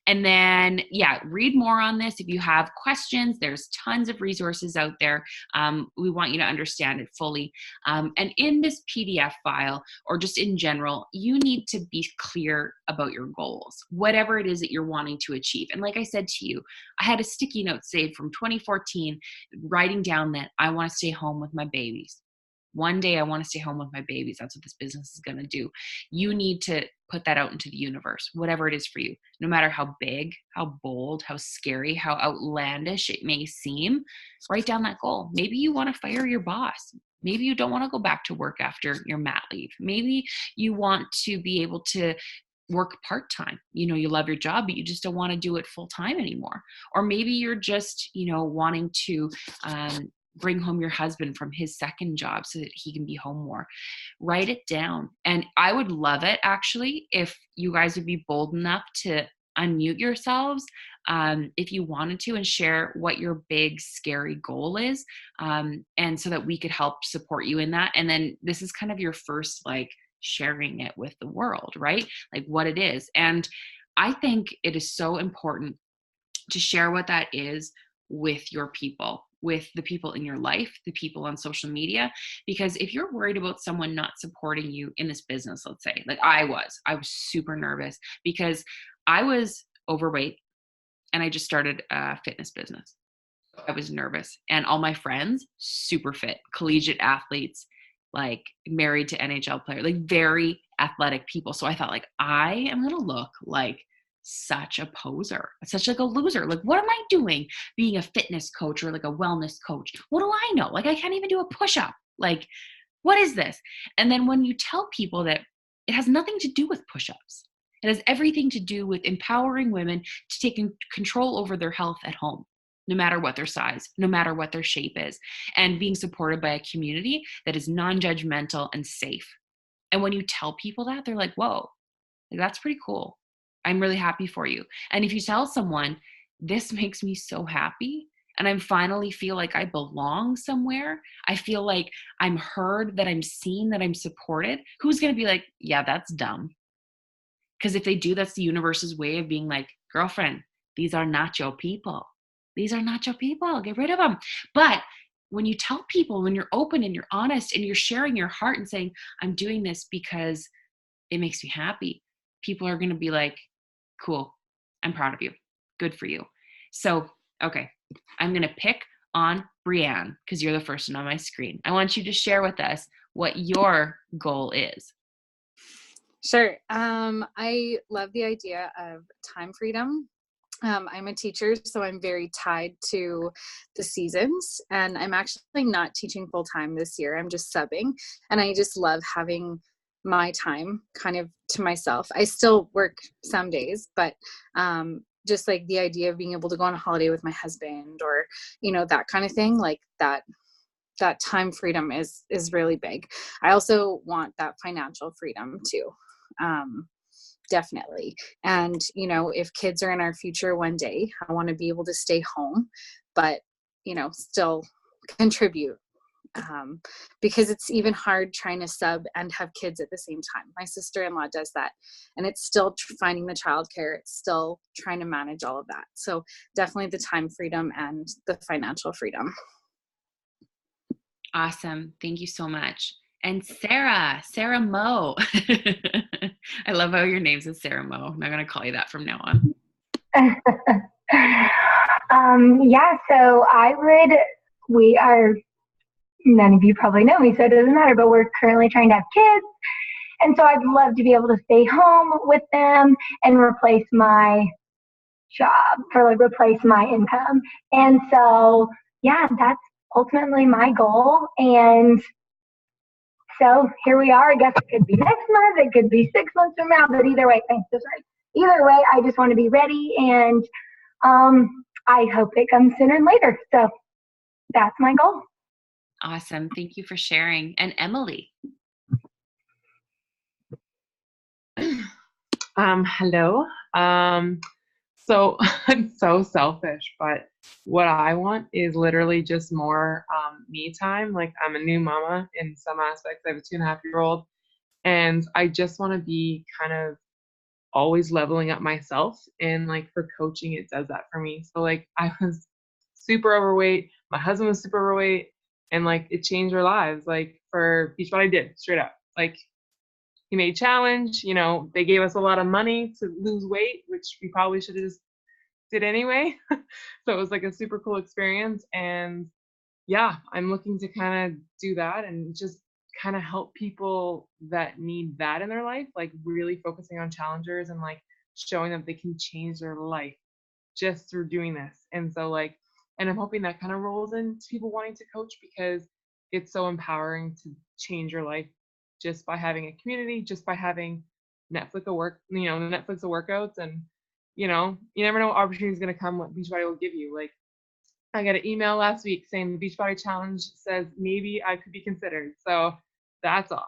And then, yeah, read more on this. If you have questions, there's tons of resources out there. We want you to understand it fully. And in this PDF file, or just in general, you need to be clear about your goals, whatever it is that you're wanting to achieve. And like I said to you, I had a sticky note saved from 2014, writing down that I want to stay home with my babies. One day I want to stay home with my babies. That's what this business is going to do. You need to put that out into the universe, whatever it is for you, no matter how big, how bold, how scary, how outlandish it may seem. Write down that goal. Maybe you want to fire your boss. Maybe you don't want to go back to work after your mat leave. Maybe you want to be able to work part-time. You love your job, but you just don't want to do it full-time anymore. Or maybe you're just, wanting to bring home your husband from his second job so that he can be home more. Write it down. And I would love it, actually, if you guys would be bold enough to unmute yourselves if you wanted to, and share what your big scary goal is, and so that we could help support you in that. And then this is kind of your first, like, sharing it with the world, right? Like, what it is. And I think it is so important to share what that is with your people, with the people in your life, the people on social media. Because if you're worried about someone not supporting you in this business, let's say, like I was super nervous because I was overweight and I just started a fitness business. I was nervous, and all my friends, super fit, collegiate athletes, like married to NHL players, like very athletic people. So I thought, like, I am going to look like such a poser, such like a loser. Like, what am I doing being a fitness coach or like a wellness coach? What do I know? Like, I can't even do a push-up. Like, what is this? And then when you tell people that it has nothing to do with push-ups, it has everything to do with empowering women to take control over their health at home, no matter what their size, no matter what their shape is, and being supported by a community that is non-judgmental and safe. And when you tell people that, they're like, whoa, like, that's pretty cool. I'm really happy for you. And if you tell someone, this makes me so happy, and I finally feel like I belong somewhere, I feel like I'm heard, that I'm seen, that I'm supported, who's going to be like, yeah, that's dumb? Because if they do, that's the universe's way of being like, girlfriend, these are not your people. These are not your people. Get rid of them. But when you tell people, when you're open and you're honest and you're sharing your heart and saying, I'm doing this because it makes me happy, people are going to be like, cool, I'm proud of you. Good for you. So, okay, I'm going to pick on Brianne because you're the first one on my screen. I want you to share with us, what your goal is. Sure. I love the idea of time freedom. I'm a teacher, so I'm very tied to the seasons, and I'm actually not teaching full time this year. I'm just subbing, and I just love having my time kind of to myself. I still work some days, but just like the idea of being able to go on a holiday with my husband, or that kind of thing, like that time freedom is really big. I also want that financial freedom too. Definitely. And if kids are in our future one day, I want to be able to stay home, but still contribute, because it's even hard trying to sub and have kids at the same time. My sister-in-law does that, and it's still finding the childcare. It's still trying to manage all of that. So definitely the time freedom and the financial freedom. Awesome. Thank you so much. And Sarah Moe. I love how your name's is Sarah Moe. I'm not going to call you that from now on. Yeah, so none of you probably know me, so it doesn't matter, but we're currently trying to have kids. And so I'd love to be able to stay home with them and replace my job, or like replace my income. And so, yeah, that's ultimately my goal. And so here we are. I guess it could be next month, it could be 6 months from now, but either way, thanks. Either way, I just want to be ready, and I hope it comes sooner than later. So that's my goal. Awesome. Thank you for sharing. And Emily. Hello. So I'm so selfish, but what I want is literally just more me time. Like, I'm a new mama in some aspects. I have a 2.5-year-old, and I just want to be kind of always leveling up myself. And like for coaching, it does that for me. So like, I was super overweight. My husband was super overweight, and like it changed our lives. Like for Beachbody did straight up. Like, he made challenge, they gave us a lot of money to lose weight, which we probably should have just did anyway. So it was like a super cool experience. And yeah, I'm looking to kind of do that and just kind of help people that need that in their life, like really focusing on challengers and like showing them they can change their life just through doing this. And so like, and I'm hoping that kind of rolls into people wanting to coach, because it's so empowering to change your life just by having a community, just by having Netflix of workouts. And you never know what opportunity is going to come, what Beachbody will give you. Like, I got an email last week saying the Beachbody Challenge says maybe I could be considered. So that's awesome.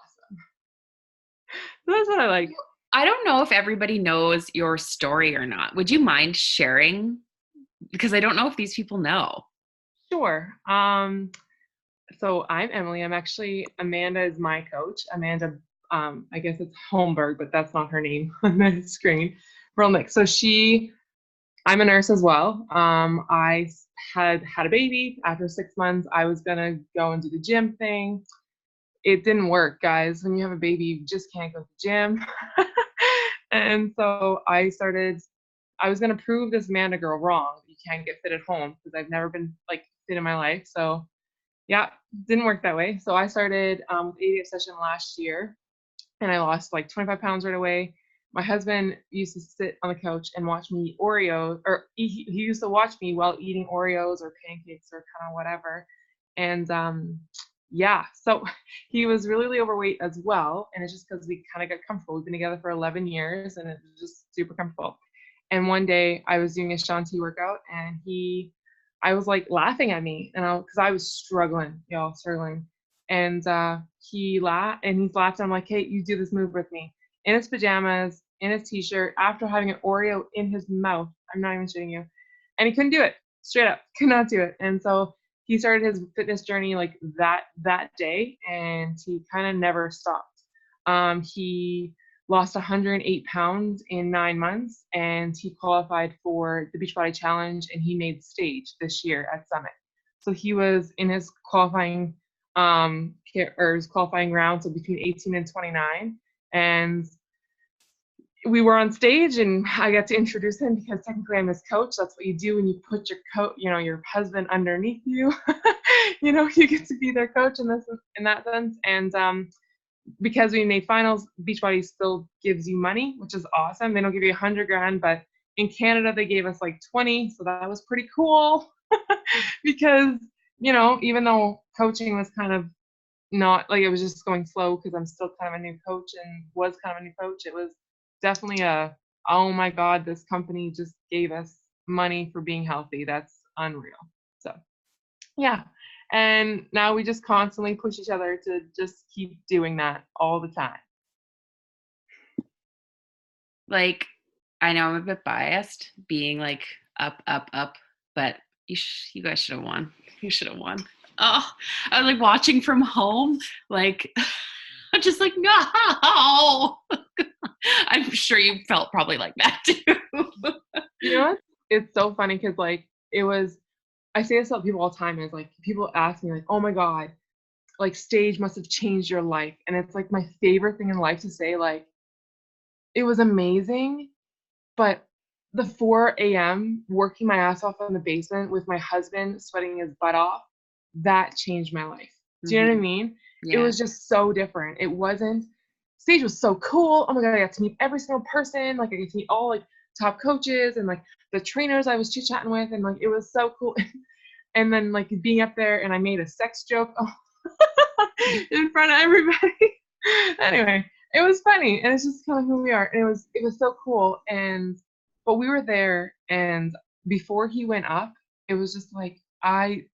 So that's what I like. I don't know if everybody knows your story or not. Would you mind sharing? Because I don't know if these people know. Sure. So I'm Emily. I'm actually, Amanda is my coach. Amanda, I guess it's Holmberg, but that's not her name on the screen. Rolnick. So I'm a nurse as well. I had a baby. After 6 months, I was going to go and do the gym thing. It didn't work, guys. When you have a baby, you just can't go to the gym. And so I was going to prove this Amanda girl wrong. You can't get fit at home, because I've never been like fit in my life. So yeah, didn't work that way. So I started with AD Obsession last year, and I lost like 25 pounds right away. My husband used to sit on the couch and watch me eat Oreos, or he used to watch me while eating Oreos or pancakes or kind of whatever. And yeah, so he was really overweight as well. And it's just because we kind of got comfortable. We've been together for 11 years, and it was just super comfortable. And one day I was doing a Shanti workout, and I was like laughing at me, and because I was struggling. And he's laughed, and I'm like, hey, you do this move with me. In his pajamas, in his t-shirt, after having an Oreo in his mouth. I'm not even shitting you. And he couldn't do it. Straight up, could not do it. And so he started his fitness journey like that day, and he kind of never stopped. He lost 108 pounds in 9 months, and he qualified for the Beachbody Challenge, and he made stage this year at Summit. So he was in his qualifying round, so between 18 and 29, and we were on stage, and I got to introduce him, because technically I'm his coach. That's what you do when you put your your husband underneath you. you know, you get to be their coach in that sense. And because we made finals, Beachbody still gives you money, which is awesome. They don't give you 100 grand, but in Canada they gave us like 20, so that was pretty cool. Because, you know, even though coaching was kind of not like, it was just going slow because I'm still kind of a new coach and was kind of a new coach, it was definitely oh my God, this company just gave us money for being healthy. That's unreal. So yeah. And now we just constantly push each other to just keep doing that all the time. Like, I know I'm a bit biased being like up, up, up, but you guys should have won. You should have won. Oh, I was like watching from home, like, I'm just like, no. I'm sure you felt probably like that too. You know what? It's so funny because like I say this to people all the time, is like people ask me like, oh my God, like stage must have changed your life. And it's like my favorite thing in life to say, like, it was amazing, but the 4 a.m. working my ass off in the basement with my husband sweating his butt off, that changed my life. Do you know what I mean? Yeah. It was just so different. It wasn't, stage was so cool. Oh my God, I got to meet every single person. Like I got to meet all like top coaches and like the trainers I was chit-chatting with, and like it was so cool. And then like being up there and I made a sex joke in front of everybody. Anyway, it was funny, and it's just kind of who we are. And it was so cool. But we were there, and before he went up, it was just like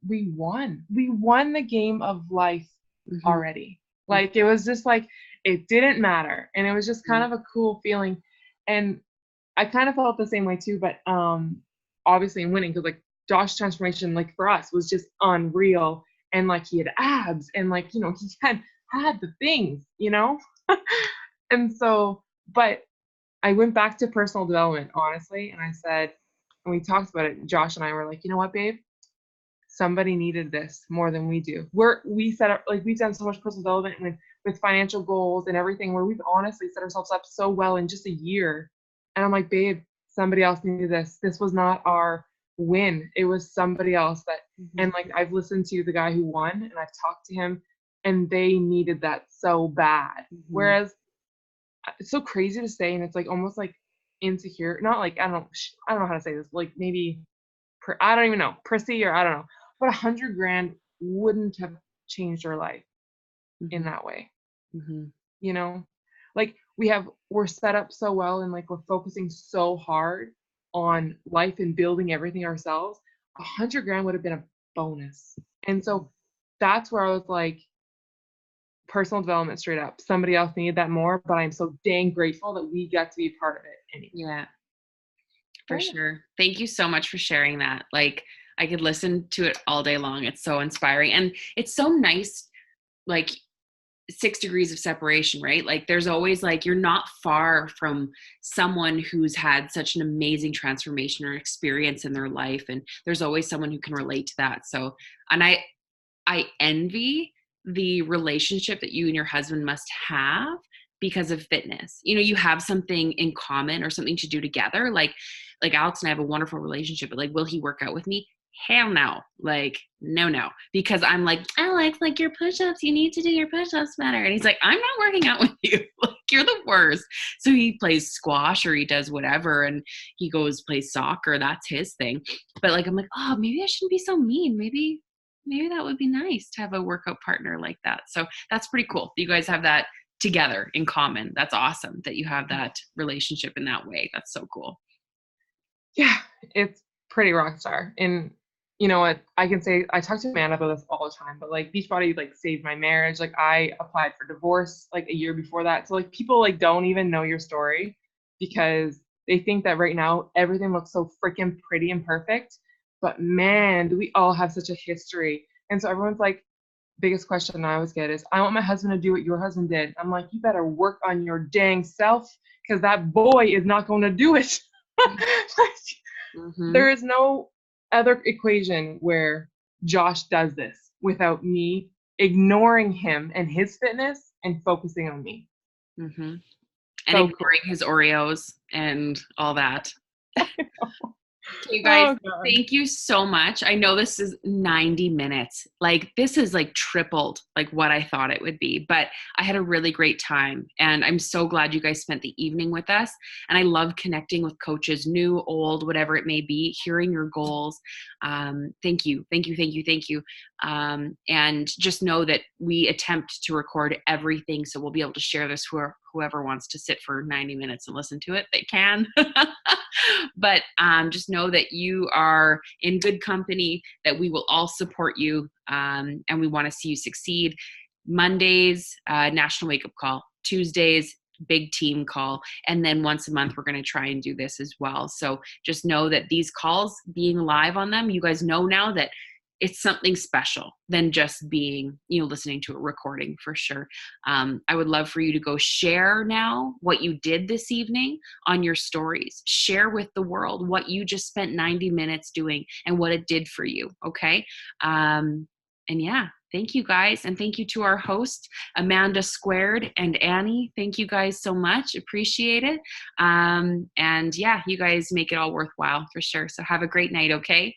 we won the game of life already. Like it was just like it didn't matter, and it was just kind of a cool feeling. And I kind of felt the same way too, but obviously in winning, because like Josh's transformation, like for us, was just unreal. And like he had abs, and like, you know, he had the things, you know. And so, but I went back to personal development, honestly, and I said, and we talked about it, Josh and I were like, you know what, babe, somebody needed this more than we do. We set up, like, we've done so much personal development with financial goals and everything, where we've honestly set ourselves up so well in just a year. And I'm like, babe, somebody else needed this. This was not our win. It was somebody else that, and like, I've listened to the guy who won, and I've talked to him, and they needed that so bad. Whereas it's so crazy to say, and it's like almost like insecure, not like, I don't know how to say this, like maybe I don't even know, prissy, or I don't know, but 100 grand wouldn't have changed our life in that way. You know, like we're set up so well, and like we're focusing so hard on life and building everything ourselves. 100 grand would have been a bonus. And so that's where I was like, personal development, straight up, somebody else needed that more, but I'm so dang grateful that we got to be a part of it anyway. Yeah, for sure. Thank you so much for sharing that. Like, I could listen to it all day long. It's so inspiring, and it's so nice, like 6 degrees of separation, right? Like there's always like, you're not far from someone who's had such an amazing transformation or experience in their life, and there's always someone who can relate to that. So, and I envy the relationship that you and your husband must have because of fitness. You know, you have something in common or something to do together. Like Alex and I have a wonderful relationship, but like, will he work out with me? Hell no. Like, no. Because I'm like, Alex, like your push-ups, you need to do your push-ups better. And he's like, I'm not working out with you. Like, you're the worst. So he plays squash or he does whatever, and he goes play soccer. That's his thing. But like, I'm like, oh, maybe I shouldn't be so mean. Maybe that would be nice to have a workout partner like that. So that's pretty cool. You guys have that together in common. That's awesome that you have that relationship in that way. That's so cool. Yeah, it's pretty rock star. And you know what, I can say, I talk to Amanda about this all the time, but like Beachbody like saved my marriage. Like I applied for divorce like a year before that. So like people like don't even know your story because they think that right now everything looks so freaking pretty and perfect. But man, do we all have such a history. And so everyone's like, biggest question I always get is, I want my husband to do what your husband did. I'm like, you better work on your dang self, because that boy is not going to do it. There is no other equation where Josh does this without me ignoring him and his fitness and focusing on me. And so ignoring his Oreos and all that. You guys, Oh, God. thank you so much. I know this is 90 minutes. Like, this is like tripled like what I thought it would be, but I had a really great time, and I'm so glad you guys spent the evening with us. And I love connecting with coaches, new, old, whatever it may be, hearing your goals. Thank you. Thank you. Thank you. Thank you. And just know that we attempt to record everything, so we'll be able to share this for whoever wants to sit for 90 minutes and listen to it, they can. But just know that you are in good company, that we will all support you, and we want to see you succeed. Mondays, National Wake Up Call. Tuesdays, big team call. And then once a month, we're going to try and do this as well. So just know that these calls, being live on them, you guys know now that it's something special than just being, listening to a recording, for sure. I would love for you to go share now what you did this evening on your stories. Share with the world what you just spent 90 minutes doing and what it did for you. Okay. And yeah, thank you guys. And thank you to our hosts, Amanda Squared and Annie. Thank you guys so much. Appreciate it. And yeah, you guys make it all worthwhile for sure. So have a great night. Okay.